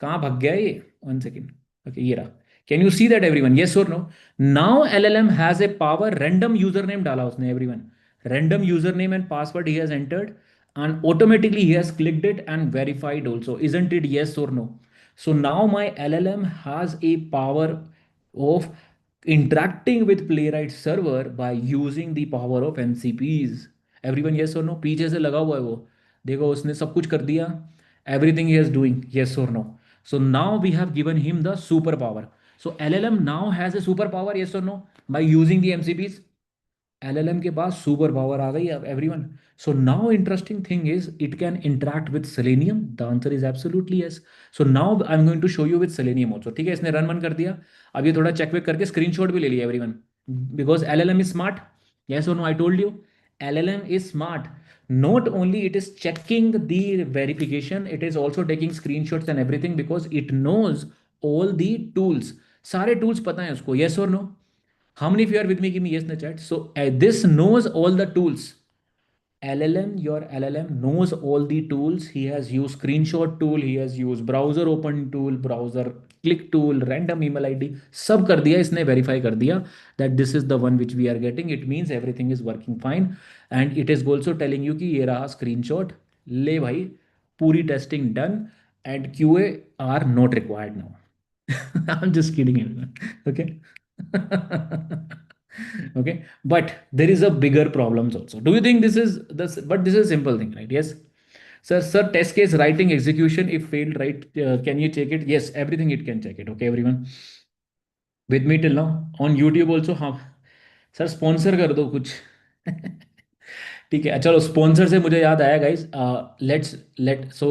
कहाँ भाग गया ये? One second. Okay, ये रहा. Can you see that, everyone? Yes or no? Now LLM has a power. Random username डाला उसने, everyone. Random username and password he has entered, and automatically he has clicked it and verified also. Isn't it yes or no? So now my LLM has a power of interacting with Playwright server by using the power of MCPs. Everyone yes or no? पीछे से लगा हुआ है वो. देखो उसने सब कुछ कर दिया. Everything he is doing. Yes or no? So now we have given him the superpower. So LLM now has a superpower, yes or no? By using the MCPs. LLM के पास सुपर पावर आ गई अब, everyone. So now interesting thing is it can interact with Selenium. The answer is absolutely yes. So now I am going to show you with Selenium also. ठीक है, इसने run one कर दिया. अब ये थोड़ा चेक वेक करके स्क्रीनशॉट भी ले लिया, everyone. Because LLM is smart. Yes और no? I told you LLM is smart. Not only it is checking the verification, it is also taking screenshots and everything because it knows all the tools. सारे tools पता है उसको. Yes or no? How many of you are with me? Give me yes in the chat. So this knows all the tools. LLM, your LLM knows all the tools. He has used screenshot tool. He has used browser open tool, browser click tool, random email ID. सब कर दिया इसने, verify कर दिया that this is the one which we are getting. It means everything is working fine, and it is also telling you कि ये रहा screenshot. ले भाई, पूरी testing done, and QA are not required now. I'm just kidding, everyone. Okay. Okay, but there is a bigger problems also. Do you think this is this? But this is a simple thing, right? Yes, sir. Test case writing execution if failed, right? Can you check it? Yes, everything it can check it. Okay, everyone. With me till now on YouTube also. हाँ, sir sponsor कर दो कुछ. ठीक है, चलो sponsor से मुझे याद आया, guys. Let's let so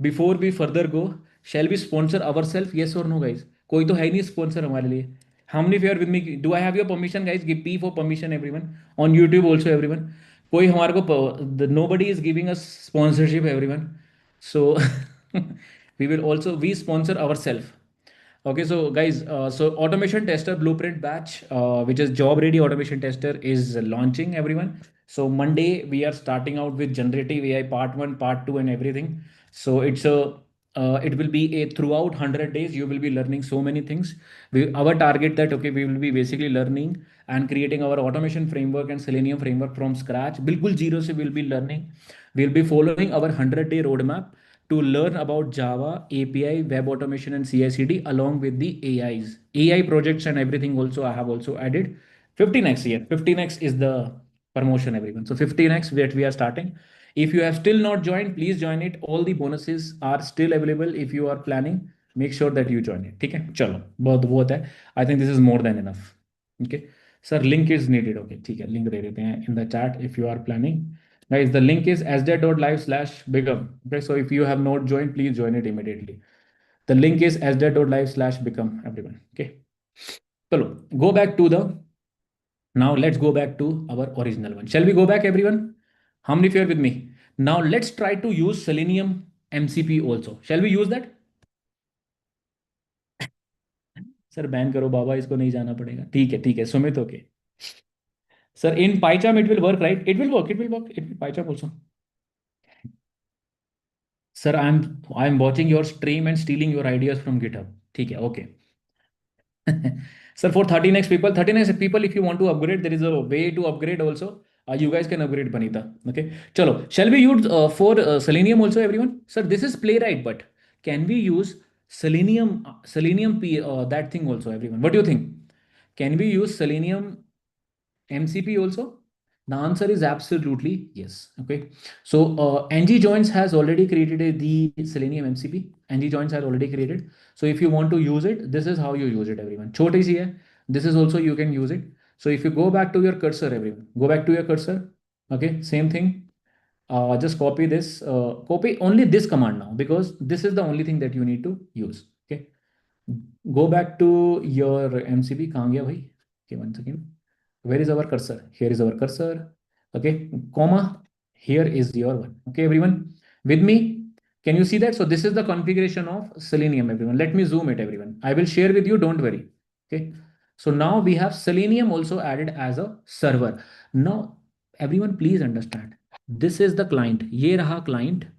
before we further go, shall we sponsor our self? Yes और नो, गाइस? कोई तो है ही नहीं स्पॉन्सर हमारे लिए. How many fair with me? Do I have your permission, guys? Give P for permission, everyone. On YouTube also, everyone. कोई हमारे को, nobody is giving us sponsorship, everyone. So we will also we sponsor our self. Okay, so guys, so automation tester blueprint batch, which is job ready automation tester, is launching, everyone. So Monday we are starting out with generative AI part one, part two, and everything. So it will be a throughout 100 days. You will be learning so many things. Our target that okay, we will be basically learning and creating our automation framework and Selenium framework from scratch. बिल्कुल zero से we'll be learning. We'll be following our 100-day roadmap to learn about Java, API, web automation, and CI/CD along with the AIs, AI projects, and everything. Also, I have also added 15x here. 15x is the promotion, everyone. So 15x that we are starting. If you have still not joined, please join it. All the bonuses are still available. If you are planning, make sure that you join it. ठीक है, चलो बहुत बहुत है. I think this is more than enough. Okay, sir, link is needed. Okay, ठीक है, link दे देते हैं in the chat if you are planning. Guys, the link is sj.live/become. Okay, so if you have not joined, please join it immediately. The link is sj.live/become, everyone. Okay, so go back to the Now let's go back to our original one. Shall we go back, everyone? How many of you are with me? Now let's try to use Selenium MCP also. Shall we use that? Sir ban करो बाबा, इसको नहीं जाना पड़ेगा। ठीक है Sumit, okay. Sir in PyCharm it will work, right? It will PyCharm also. Sir I am watching your stream and stealing your ideas from GitHub. ठीक है, okay. Sir, for 39 people, if you want to upgrade, there is a way to upgrade also. You guys can upgrade Banita. Okay. Chalo, shall we use for Selenium also, everyone? Sir, this is Playwright, but can we use Selenium P, that thing also, everyone? What do you think? Can we use Selenium MCP also? The answer is absolutely yes. Okay. So ng joins has already created the Selenium MCP. ng joins has already created. So if you want to use it, this is how you use it, everyone. Choti si hai. This is also you can use it. So if you go back to your cursor, everyone, go back to your cursor. Okay, same thing. Just copy this. Copy only this command now, because this is the only thing that you need to use. Okay. Go back to your MCP. कहाँ गया भाई? Okay, one second. Where is our cursor? Here is our cursor. Okay, comma. Here is your one. Okay, everyone, with me? Can you see that? So this is the configuration of Selenium, everyone. Let me zoom it, everyone. I will share with you. Don't worry. Okay. So now we have Selenium also added as a server. Now, everyone, please understand. This is the client. ये रहा client.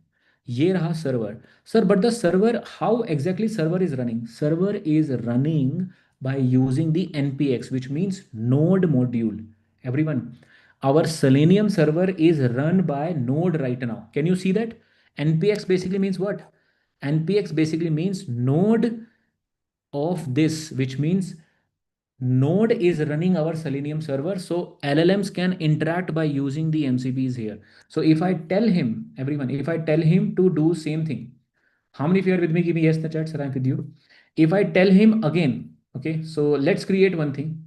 ये रहा server. Sir, but the server, how exactly server is running? Server is running by using the npx, which means node module. Everyone, our Selenium server is run by node right now. Can you see that? Npx basically means what? Npx basically means node of this, which means node is running our Selenium server. So LLMs can interact by using the MCPs here. So if I tell him, everyone, if I tell him to do same thing, how many of you are with me? Give me yes in the chat, sir. I'm with you. If I tell him again, okay, so let's create one thing.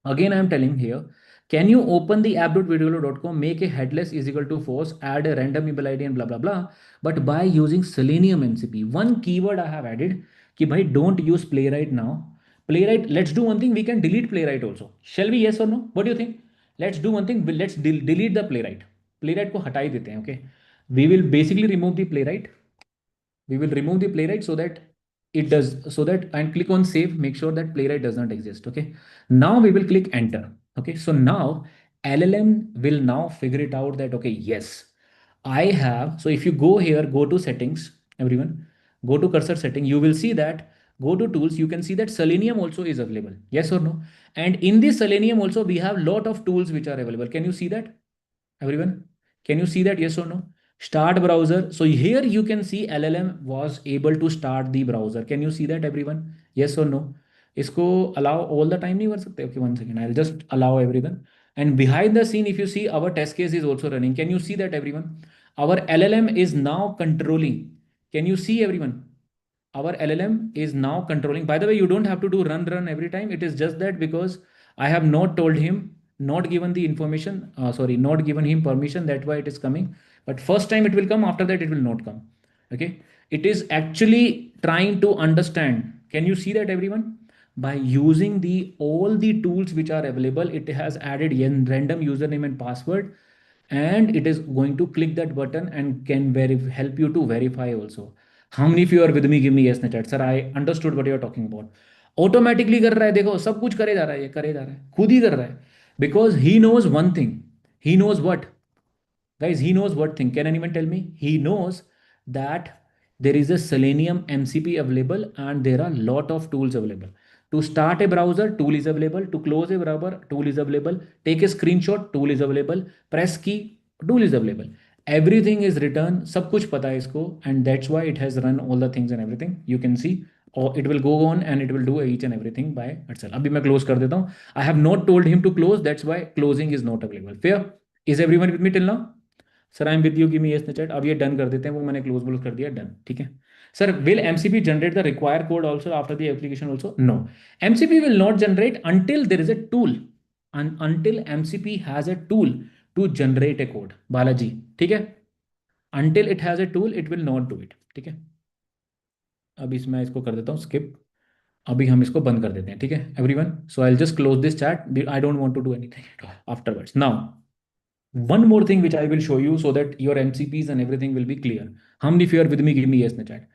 Again, I'm telling here, can you open the app.videolo.com, make a headless is equal to false, add a random email ID and blah, blah, blah. But by using Selenium MCP, one keyword I have added, ki bhai, don't use Playwright now. Playwright, let's do one thing. We can delete Playwright also. Shall we? Yes or no? What do you think? Let's do one thing. Let's delete the Playwright. Playwright ko hatai dete hain, okay? We will basically remove the Playwright. We will remove the Playwright so that it does, so that, and click on save, make sure that Playwright does not exist. Okay, now we will click enter. Okay, so now LLM will now figure it out that, okay, yes, I have. So if you go here, go to settings, everyone, go to cursor setting, you will see that, go to tools, you can see that Selenium also is available. Yes or no? And in this Selenium also we have lot of tools which are available. Can you see that, everyone? Can you see that? Yes or no? Start browser. So here you can see LLM was able to start the browser. Can you see that, everyone? Yes or no? इसको allow all the time नहीं कर सकते? Okay, one second. I'll just allow everyone. And behind the scene, if you see, our test case is also running. Can you see that, everyone? Our LLM is now controlling. Can you see, everyone? Our LLM is now controlling. By the way, you don't have to do run every time. It is just that because I have not told him, not given the information, sorry, not given him permission. That's why it is coming. But first time it will come, after that it will not come. Okay. It is actually trying to understand. Can you see that, everyone? By using the all the tools which are available, it has added random username and password, and it is going to click that button and can help you to verify also. How many of you are with me? Give me yes in the chat. Sir, I understood what you are talking about. Automatically कर रहा है, देखो सब कुछ करे जा रहा है, ये करे जा रहा है, खुद ही कर रहा है. Because he knows one thing. He knows what? Guys, he knows what thing? Can anyone tell me? He knows that there is a Selenium MCP available and there are lot of tools available. To start a browser, tool is available. To close a browser, tool is available. Take a screenshot, tool is available. Press key, tool is available. Everything is written, सब कुछ पता है इसको, and that's why it has run all the things and everything. You can see, or it will go on and it will do each and everything by itself. अभी मैं close कर देता हूँ. I have not told him to close. That's why closing is not available. Fair? Is everyone with me till now? Sir I am with you, give me yes the chat. अब ये done कर देते हैं, वो मैंने close कर दिया, done. ठीक है sir. Will MCP generate the require code also after the application also? No, MCP will not generate until there is a tool, until MCP has a tool to generate a code. Balaji, ठीक है? Until it has a tool, it will not do it. ठीक है, अब इसमें इसको कर देता हूँ स्किप. अभी हम इसको बंद कर देते हैं, ठीक है everyone. So I will just close this chat, I don't want to do anything afterwards now. One more thing which I will show you so that your MCPs and everything will be clear. How many of you are with me? Give me yes in the chat.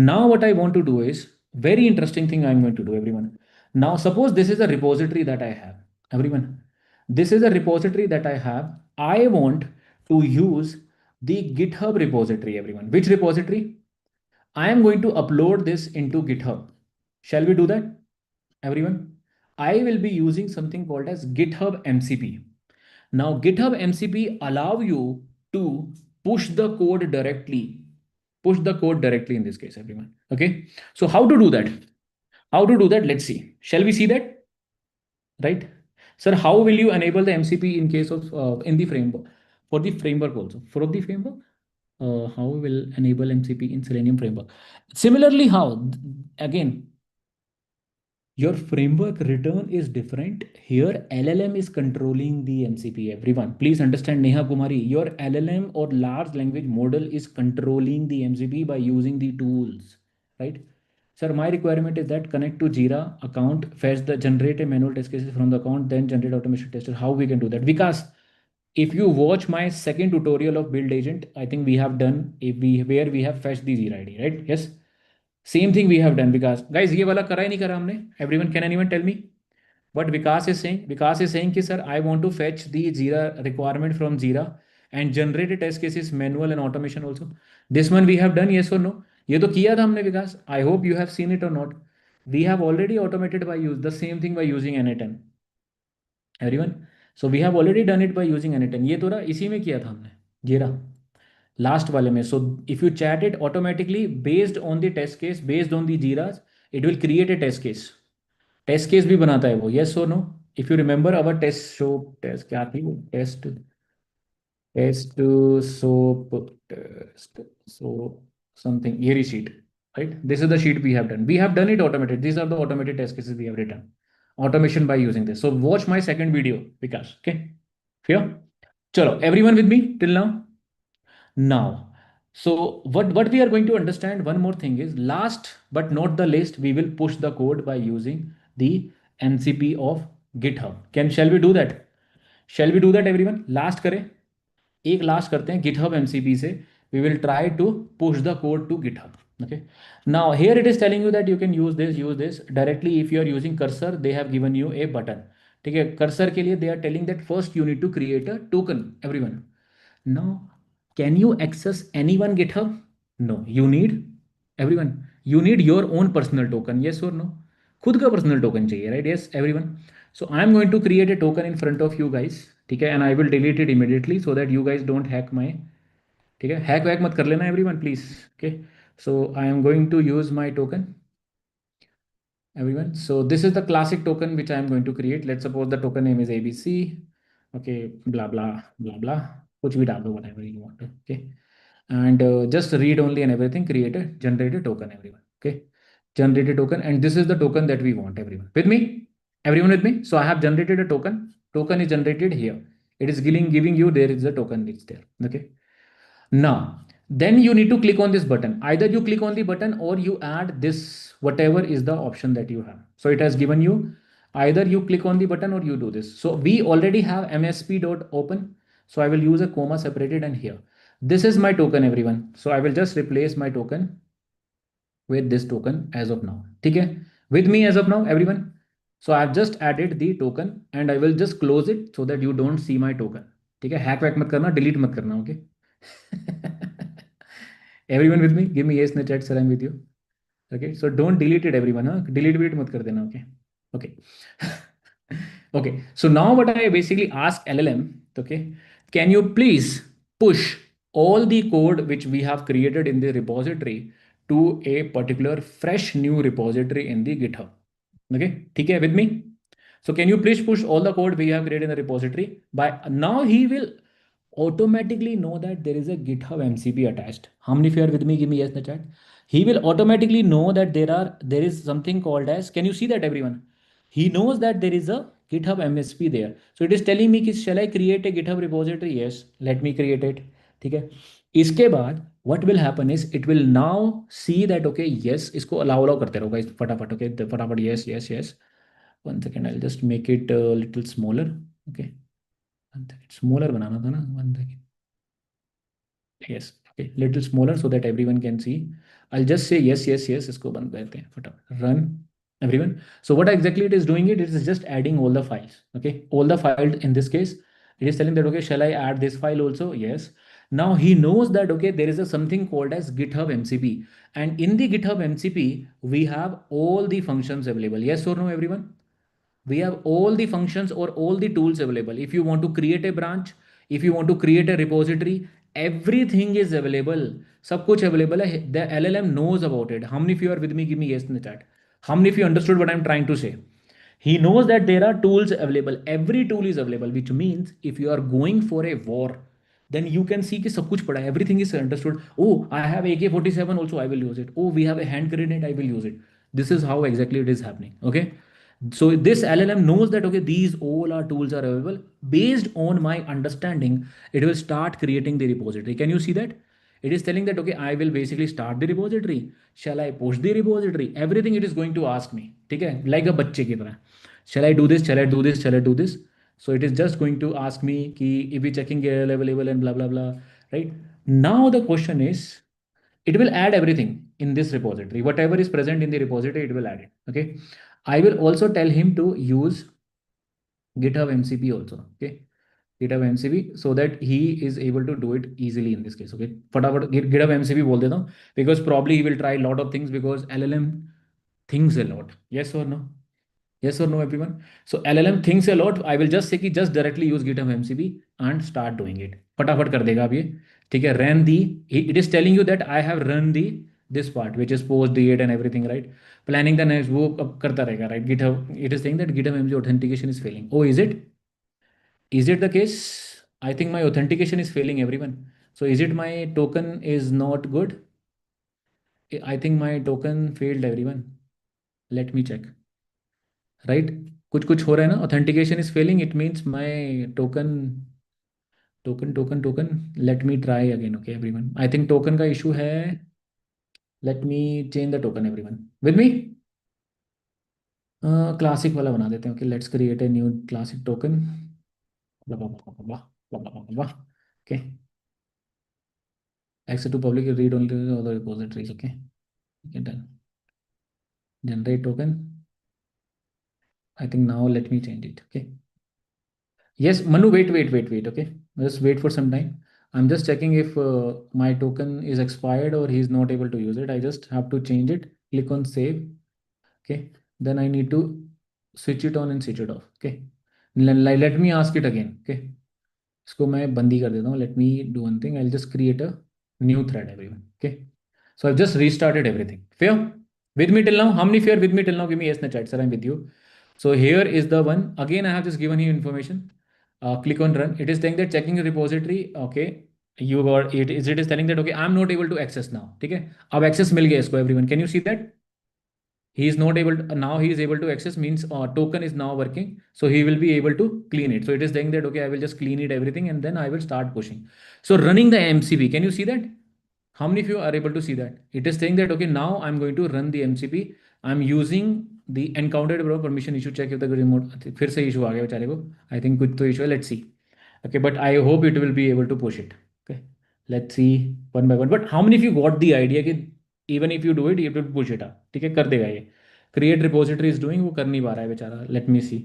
Now what I want to do is very interesting thing I'm going to do, everyone. Now suppose this is a repository that I have, everyone. This is a repository that I have. I want to use the GitHub repository, everyone. Which repository? I am going to upload this into GitHub. Shall we do that, everyone? I will be using something called as GitHub MCP. Now, GitHub MCP allow you to push the code directly. Push the code directly in this case, everyone. Okay. So how to do that? How to do that? Let's see. Shall we see that? Right. Sir, how will you enable the MCP in case of in the framework for the framework also for the framework? How will enable MCP in Selenium framework? Similarly, how again your framework return is different. Here, LLM is controlling the MCP. Everyone, please understand, Neha Kumari, your LLM or large language model is controlling the MCP by using the tools, right? Sir, my requirement is that connect to Jira account, fetch the generate a manual test cases from the account, then generate automation tester. How we can do that? Because if you watch my second tutorial of build agent, I think we have done where we have fetched the Jira ID, right? Yes. Same thing we have done because guys ये वाला करा ही नहीं करा हमने. Everyone can anyone tell me what Vikas is saying? Vikas is saying कि sir I want to fetch the Jira requirement from Jira and generate a test cases manual and automation also. This one we have done, yes or no? ये तो किया था हमने विकास. I hope you have seen it or not. We have already automated by use the same thing by using N10. Everyone. So we have already done it by using N10. ये तो रहा इसी में किया था हमने. ये रहा लास्ट वाले में. So if you chat it automatically based on the test case based on the Jiras it will create a test case भी बनाता है वो. यस और no? If you remember our test show test क्या थी वो test test soap test so something ये sheet right, this is the sheet we have done it automated. These are the automated test cases we have written automation by using this. So watch my second video because okay here chalo everyone with me till now. Now, so what we are going to understand one more thing is last but not the least, we will push the code by using the MCP of GitHub. Shall we do that? Shall we do that everyone? Last करें एक last करते हैं GitHub MCP से. We will try to push the code to GitHub. Okay. Now here it is telling you that you can use this directly. If you are using cursor, they have given you a button. ठीक है. Cursor के लिए they are telling that first you need to create a token. Everyone. Now, can you access anyone GitHub? No. You need everyone. You need your own personal token. Yes or no? खुद का personal token चाहिए, right? Yes, everyone. So I am going to create a token in front of you guys. ठीक है, and I will delete it immediately so that you guys don't hack my. ठीक है, hack वैक मत कर लेना everyone, please. Okay. So I am going to use my token. Everyone. So this is the classic token which I am going to create. Let's suppose the token name is ABC. Okay, blah blah blah blah. Which we डाल दो whatever you want. Okay, and just read only and everything. Create a generate a token. Everyone. Okay, generate a token, and this is the token that we want. Everyone with me. Everyone with me. So I have generated a token. Token is generated here. It is giving you there is a token. It's there. Okay. Now, then you need to click on this button. Either you click on the button or you add this, whatever is the option that you have. So it has given you either you click on the button or you do this. So we already have msp.open. So I will use a comma separated and here. This is my token, everyone. So I will just replace my token with this token as of now. Okay? With me as of now, everyone. So I've just added the token and I will just close it so that you don't see my token. ठीक है, hack वैक मत करना, delete मत करना. Okay. Everyone with me? Give me yes in the chat, sir. I'm with you. Okay. So don't delete it, everyone. Huh? Delete मत कर देना. Okay. Okay. Okay. So now what I basically ask LLM, okay, can you please push all the code which we have created in the repository to a particular fresh new repository in the GitHub? Okay. ठीक है, with me? So can you please push all the code we have created in the repository? By now he will automatically know that there is a GitHub MCP attached. How many of you are with me? Give me yes in the chat. He will automatically know that there is something called as. Can you see that, everyone? He knows that there is a GitHub MSP there. So it is telling me, shall I create a GitHub repository? Yes. Let me create it. ठीक है। इसके बाद what will happen is it will now see that okay yes, इसको allow allow करते रहो guys फटाफट, okay फटाफट, yes yes yes. One second, I just make it little smaller, okay. One second, smaller बनाना था ना, one second, yes, okay, little smaller so that everyone can see. I'll just say yes yes yes, इसको बंद करते हैं फटाफट, run everyone. So what exactly it is doing, it is just adding all the files, okay, all the files. In this case it is telling that okay, shall I add this file also, yes. Now he knows that okay, there is a something called as GitHub MCP, and in the GitHub MCP we have all the functions available, yes or no everyone. We have all the functions or all the tools available. If you want to create a branch, if you want to create a repository, everything is available. सब कुछ available है. The LLM knows about it. How many of you are with me, give me yes in the chat. How many of you understood what I'm trying to say? He knows that there are tools available, every tool is available, which means if you are going for a war, then you can see कि सब कुछ पड़ा है, everything is understood. Oh, I have AK-47 also, I will use it. Oh, we have a hand grenade, I will use it. This is how exactly it is happening, okay. So this LLM knows that okay, these all our tools are available. Based on my understanding, it will start creating the repository. Can you see that? It is telling that okay, I will basically start the repository. Shall I push the repository? Everything it is going to ask me. ठीक है, like a बच्चे की तरह. Shall I do this? Shall I do this? Shall I do this? So it is just going to ask me कि if we checking available and blah blah blah, right? Now the question is, it will add everything in this repository. Whatever is present in the repository, it will add it. Okay. I will also tell him to use GitHub MCP also. Okay. GitHub MCP so that he is able to do it easily in this case. Okay. फटाफट GitHub MCP बोल देता हूँ, because probably he will try a lot of things because LLM thinks a lot. Yes or no? Yes or no, everyone? So LLM thinks a lot. I will just say कि just directly use GitHub MCP and start doing it. फटाफट कर देगा अब ये. ठीक है. Run the. It is telling you that I have run the this part which is post date and everything, right? Planning the next, वो अब करता रहेगा, right? GitHub. It is saying that GitHub MCP authentication is failing. Oh, is it? Is it the case? I think my authentication is failing, everyone. So is it my token is not good? I think my token failed, everyone. Let me check. Right? कुछ कुछ हो रहा है ना, authentication is failing, it means my token, token. Let me try again, okay everyone. I think token का issue है. Let me change the token, everyone. With me? Classic वाला बना देते हैं. Okay, let's create a new classic token. Blah, blah, blah, blah, blah, blah, blah, blah, blah. Okay. Access to public, read only to other repositories. Okay. Okay, done. Generate token. I think now let me change it. Okay. Yes, Manu, wait. Okay. Just wait for some time. I'm just checking if my token is expired or he's not able to use it. I just have to change it. Click on save. Okay. Then I need to switch it on and switch it off. Okay. Let me ask it again. Okay. इसको मैं बंद ही कर देता हूँ. Let me do one thing. I'll just create a new thread, everyone. Okay. So I've just restarted everything. Fair? With me till now? How many of you are with me till now? Give me yes in the chat, sir. I'm with you. So here is the one. Again, I have just given you information. Click on run. It is saying that checking the repository. Okay. You got it. It is telling that okay, I'm not able to access now. ठीक है. अब access मिल गया इसको, everyone. Can you see that? He is not able to, now he is able to access, means token is now working, so he will be able to clean it. So it is saying that okay, I will just clean it everything and then I will start pushing. So running the MCP, can you see that? How many of you are able to see that? It is saying that okay, now I'm going to run the MCP. I'm using the encountered permission issue. Check if the remote फिर से issue आ गया बेचारे को. I think कुछ तो issue है. Let's see. Okay, but I hope it will be able to push it. Okay, let's see one by one. But how many of you got the idea कि even if you do it, you will push it up? ठीक है, कर देगा ये. Create repository is doing, वो कर नहीं पा रहा है बेचारा. Let me see.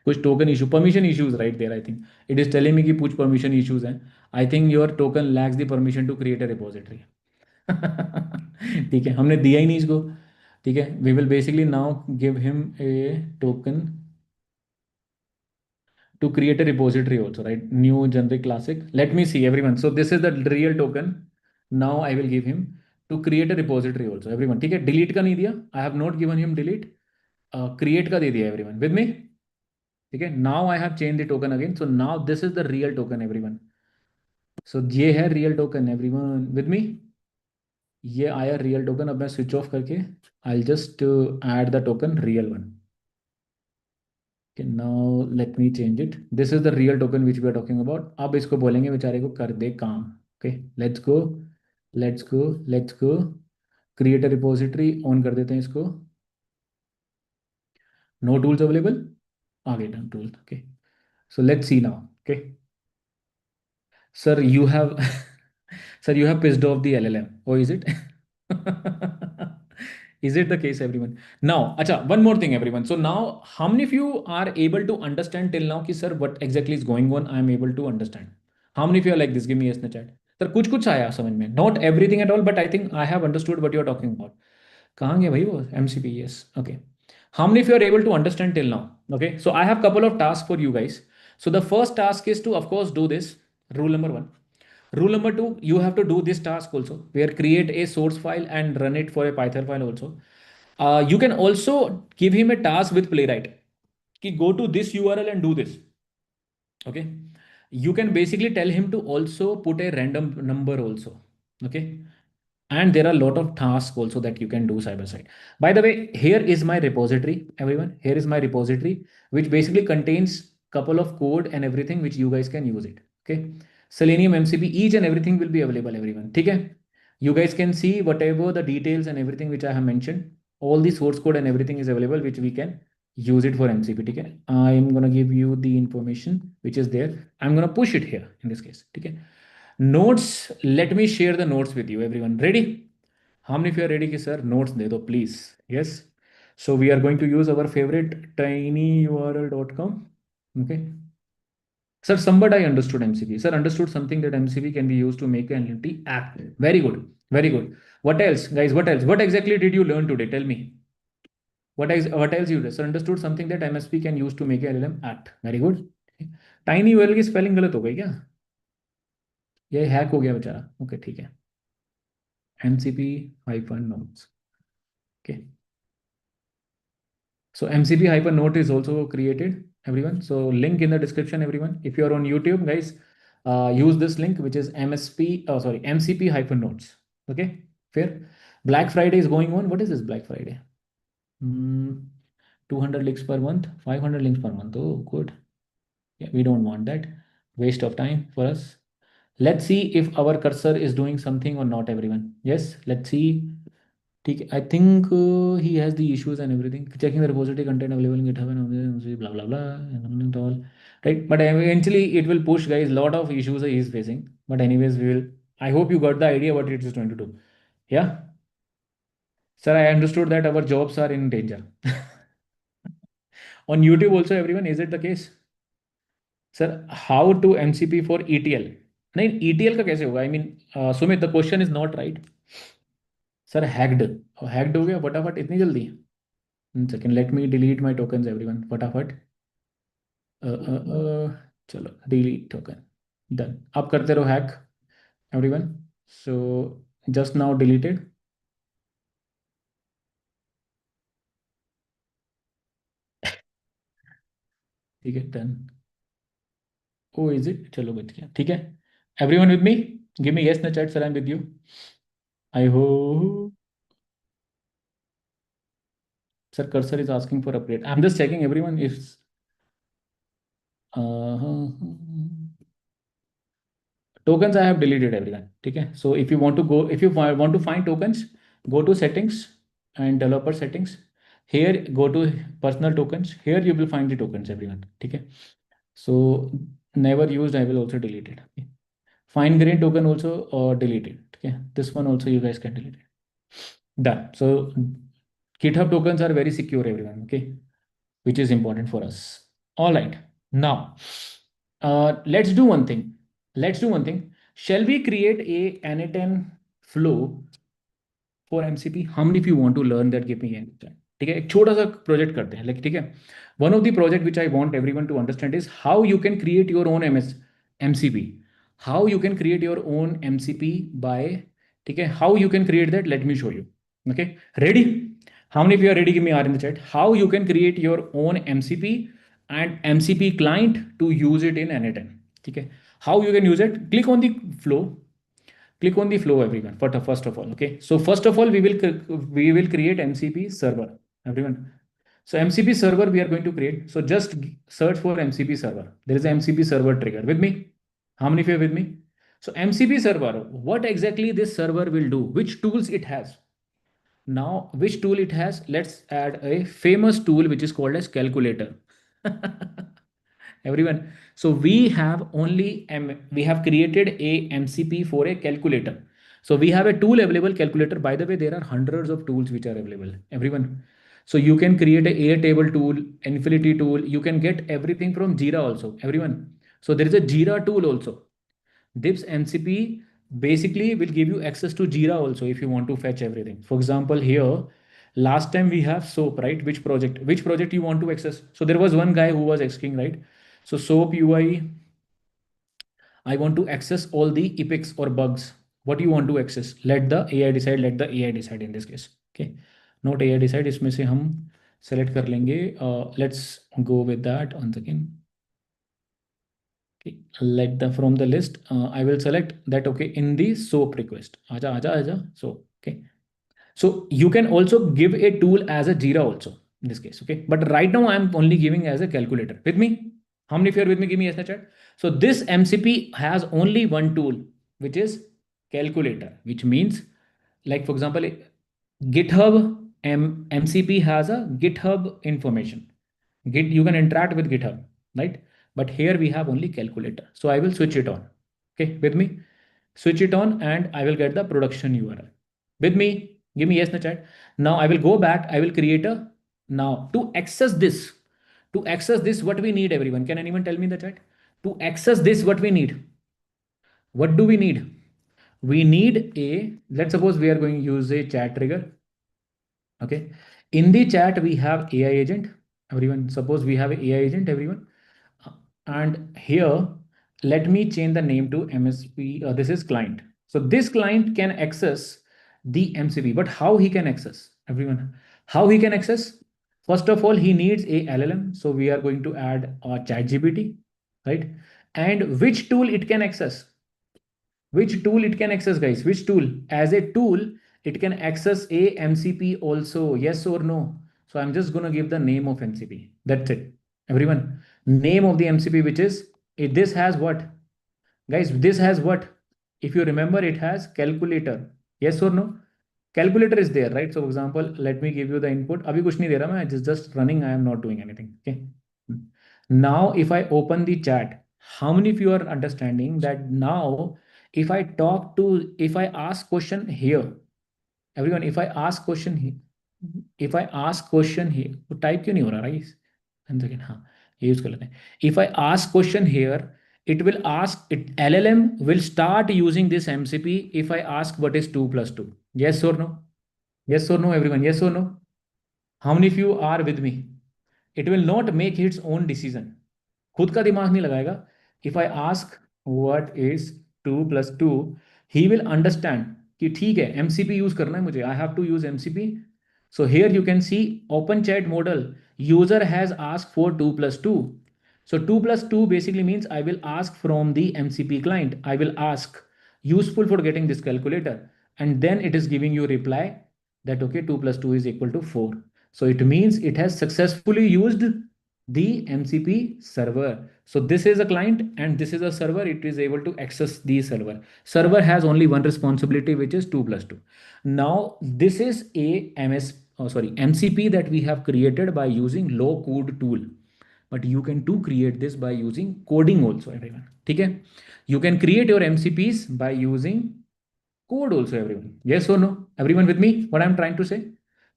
कुछ token issue, permission issues right there. I think it is telling me कि कुछ permission issues हैं. I think your token lacks the permission to create a repository. ठीक है, हमने दिया ही नहीं इसको. ठीक है, we will basically now give him a token to create a repository also, right? New generic classic. Let me see, everyone. So this is the real token. Now I will give him to create a repository also, everyone. ठीक है, delete का नहीं दिया. I have not given him delete. Create का दे दिया, everyone. With me? ठीक है. Now I have changed the token again. So now this is the real token, everyone. So ये है real token, everyone. With me? ये आया real token. अब मैं switch off करके I'll just add the token real one. Okay, now let me change it. This is the real token which we are talking about. अब इसको बोलेंगे बेचारे को कर दे काम. Okay, let's go. Create a repository on कर देते हैं इसको. No tools available. आ गए done tools. Okay, so let's see now. Okay, sir, you have sir, you have pissed off the LLM. Oh, is it? Is it the case, everyone? Now, acha, one more thing, everyone. So now, how many of you are able to understand till now, ki sir, what exactly is going on? I am able to understand. How many of you are like this? Give me yes in the chat. Sir, कुछ आया समझ में. Not everything at all, but I think I have understood what you are talking about. कहाँ गया भाई वो MCP? Yes. Okay. How many of you are able to understand till now? Okay. So I have couple of tasks for you guys. So the first task is to, of course, do this. Rule number one. Rule number two, you have to do this task also, where create a source file and run it for a Python file also. You can also give him a task with Playwright. Ki go to this URL and do this. Okay. You can basically tell him to also put a random number also. Okay. And there are a lot of tasks also that you can do side by side. By the way, here is my repository, everyone. Here is my repository, which basically contains couple of code and everything which you guys can use it. Okay. Selenium MCP, each and everything will be available, everyone. Okay. You guys can see whatever the details and everything which I have mentioned. All the source code and everything is available, which we can use it for MCP. Okay. I am going to give you the information which is there. I'm going to push it here in this case. Okay. Notes, let me share the notes with you, everyone. Ready? How many of you are ready, sir? Notes de do, please. Yes. So we are going to use our favorite tinyurl.com. Okay. Sir, somebody understood MCP. Sir, understood something that MCP can be used to make an entity act. Very good. Very good. What else, guys? What else? What exactly did you learn today? Tell me. What else you did? Sir, understood something that MSP can use to make an LLM act. Very good. Tiny URL की spelling गलत हो गई क्या? ये hack हो गया बेचारा. Okay, ठीक है. MCP hyphen notes. Okay. So MCP hyphen note is also created, everyone. So link in the description, everyone. If you are on YouTube, guys, use this link, which is MCP hyphen notes. Okay, fair. Black Friday is going on. What is this Black Friday? 200 links per month, 500 links per month. Oh, good. Yeah, we don't want that. Waste of time for us. Let's see if our cursor is doing something or not, everyone. Yes, let's see. I think he has the issues and everything. Checking the repository content available in GitHub and blah blah blah and all. Right, but eventually it will push, guys. Lot of issues he is facing. But anyways, we will. I hope you got the idea what it is going to do. Yeah, sir. I understood that our jobs are in danger. On YouTube also, everyone, is it the case? Sir, how to MCP for ETL? नहीं, ETL का कैसे होगा? I mean, Sumit, the question is not right. Sir, hacked हो गया फटाफट इतनी जल्दी? Second, let me delete my tokens, everyone. फटाफट. चलो, delete token. Done. आप करते रहो hack, everyone. So just now deleted. ठीक है, done. Oh, is it? चलो बच गया. ठीक है. Everyone with me? Give me yes in the chat, sir. I'm with you. I hope. Sir, cursor is asking for update. I'm just checking, everyone. If uh, tokens I have deleted, everyone. Okay. So if you want to go, if you want to find tokens, go to settings and developer settings. Here, go to personal tokens. Here you will find the tokens, everyone. Okay. So never used, I will also delete it. Okay. Fine grain token also delete it. Okay. This one also you guys can delete it. Done. So GitHub tokens are very secure, everyone. Okay. Which is important for us. All right. Now, let's do one thing. Let's do one thing. Shall we create a N8N flow for MCP? How many of you want to learn that? Give me a ठीक है, एक छोटा सा project करते हैं. Like ठीक है, one of the project which I want everyone to understand is how you can create your own MCP. How you can create your own MCP by, ठीक है, how you can create that, let me show you. Okay, ready? How many of you are ready? Give me R in the chat. How you can create your own MCP and MCP client to use it in N8N. Okay. How you can use it? Click on the flow. Click on the flow, everyone. First of all, okay. So first of all, we will create MCP server, everyone. So MCP server we are going to create. So just search for MCP server. There is a MCP server trigger with me. How many of you are with me? So MCP server, what exactly this server will do? Which tools it has? Now, which tool it has? Let's add a famous tool which is called as calculator. Everyone. So we have we have created a MCP for a calculator. So we have a tool available calculator. By the way, there are hundreds of tools which are available. Everyone. So you can create a Airtable tool, Infinity tool. You can get everything from Jira also. Everyone. So there is a Jira tool also. This MCP basically will give you access to Jira also if you want to fetch everything. For example, here, last time we have SOAP, right? Which project you want to access? So there was one guy who was asking, right? So SOAP UI, I want to access all the epics or bugs. What do you want to access? Let the AI decide, let the AI decide in this case. Okay. Not AI decide, इसमें से हम select कर लेंगे. Let's go with that once again. Okay, let the from the list. I will select that. Okay, in the SOAP request. Aja, aja, aja. So okay. So you can also give a tool as a Jira also in this case. Okay, but right now I'm only giving as a calculator. With me? How many of you are with me? Give me yes in the chat. So this MCP has only one tool, which is calculator, which means like for example, GitHub MCP has a GitHub information. Git you can interact with GitHub, right? But here we have only calculator. So I will switch it on. Okay, with me? Switch it on and I will get the production URL. With me? Give me yes in the chat. Now I will go back. I will create a now to access this. To access this, what we need, everyone? Can anyone tell me in the chat? To access this, what we need? What do we need? We need a, let's suppose we are going to use a chat trigger. Okay. In the chat, we have AI agent. Everyone, suppose we have AI agent, everyone. And here, let me change the name to MSP. This is client. So this client can access the MCP, but how he can access? Everyone, how he can access? First of all, he needs a LLM. So we are going to add a chat GPT, right? And which tool it can access? Which tool it can access, guys? Which tool? As a tool, it can access a MCP also. Yes or no? So I'm just going to give the name of MCP. That's it. Everyone, name of the MCP, which is this has what? Guys, this has what? If you remember, it has calculator. Yes or no? Calculator is there, right? So for example, let me give you the input. Abhi kuch nahi de raha, main just running. I am not doing anything. Okay. Now, if I open the chat, how many of you are understanding that now, if I ask question here, everyone, if I ask question here, if I ask question here, तो type क्यों नहीं हो रहा guys? One second, हाँ, ये use कर लेते हैं. If I ask question here, it will ask it LLM will start using this MCP if I ask what is 2 plus 2. Yes or no? Yes or no, everyone? Yes or no? How many of you are with me? It will not make its own decision. खुद का दिमाग नहीं लगाएगा. If I ask what is 2 plus 2, he will understand कि ठीक है MCP use करना है मुझे. I have to use MCP. So here you can see open chat model. User has asked for 2 plus 2. So 2 plus 2 basically means I will ask from the MCP client. I will ask useful for getting this calculator. And then it is giving you reply that okay 2 plus 2 is equal to 4. So it means it has successfully used the MCP server. So this is a client and this is a server. It is able to access the server. Server has only one responsibility, which is 2 plus 2. Now this is a MCP that we have created by using low code tool. But you can too create this by using coding also, everyone. Okay? You can create your MCPs by using code also, everyone. Yes or no? Everyone with me? What I'm trying to say?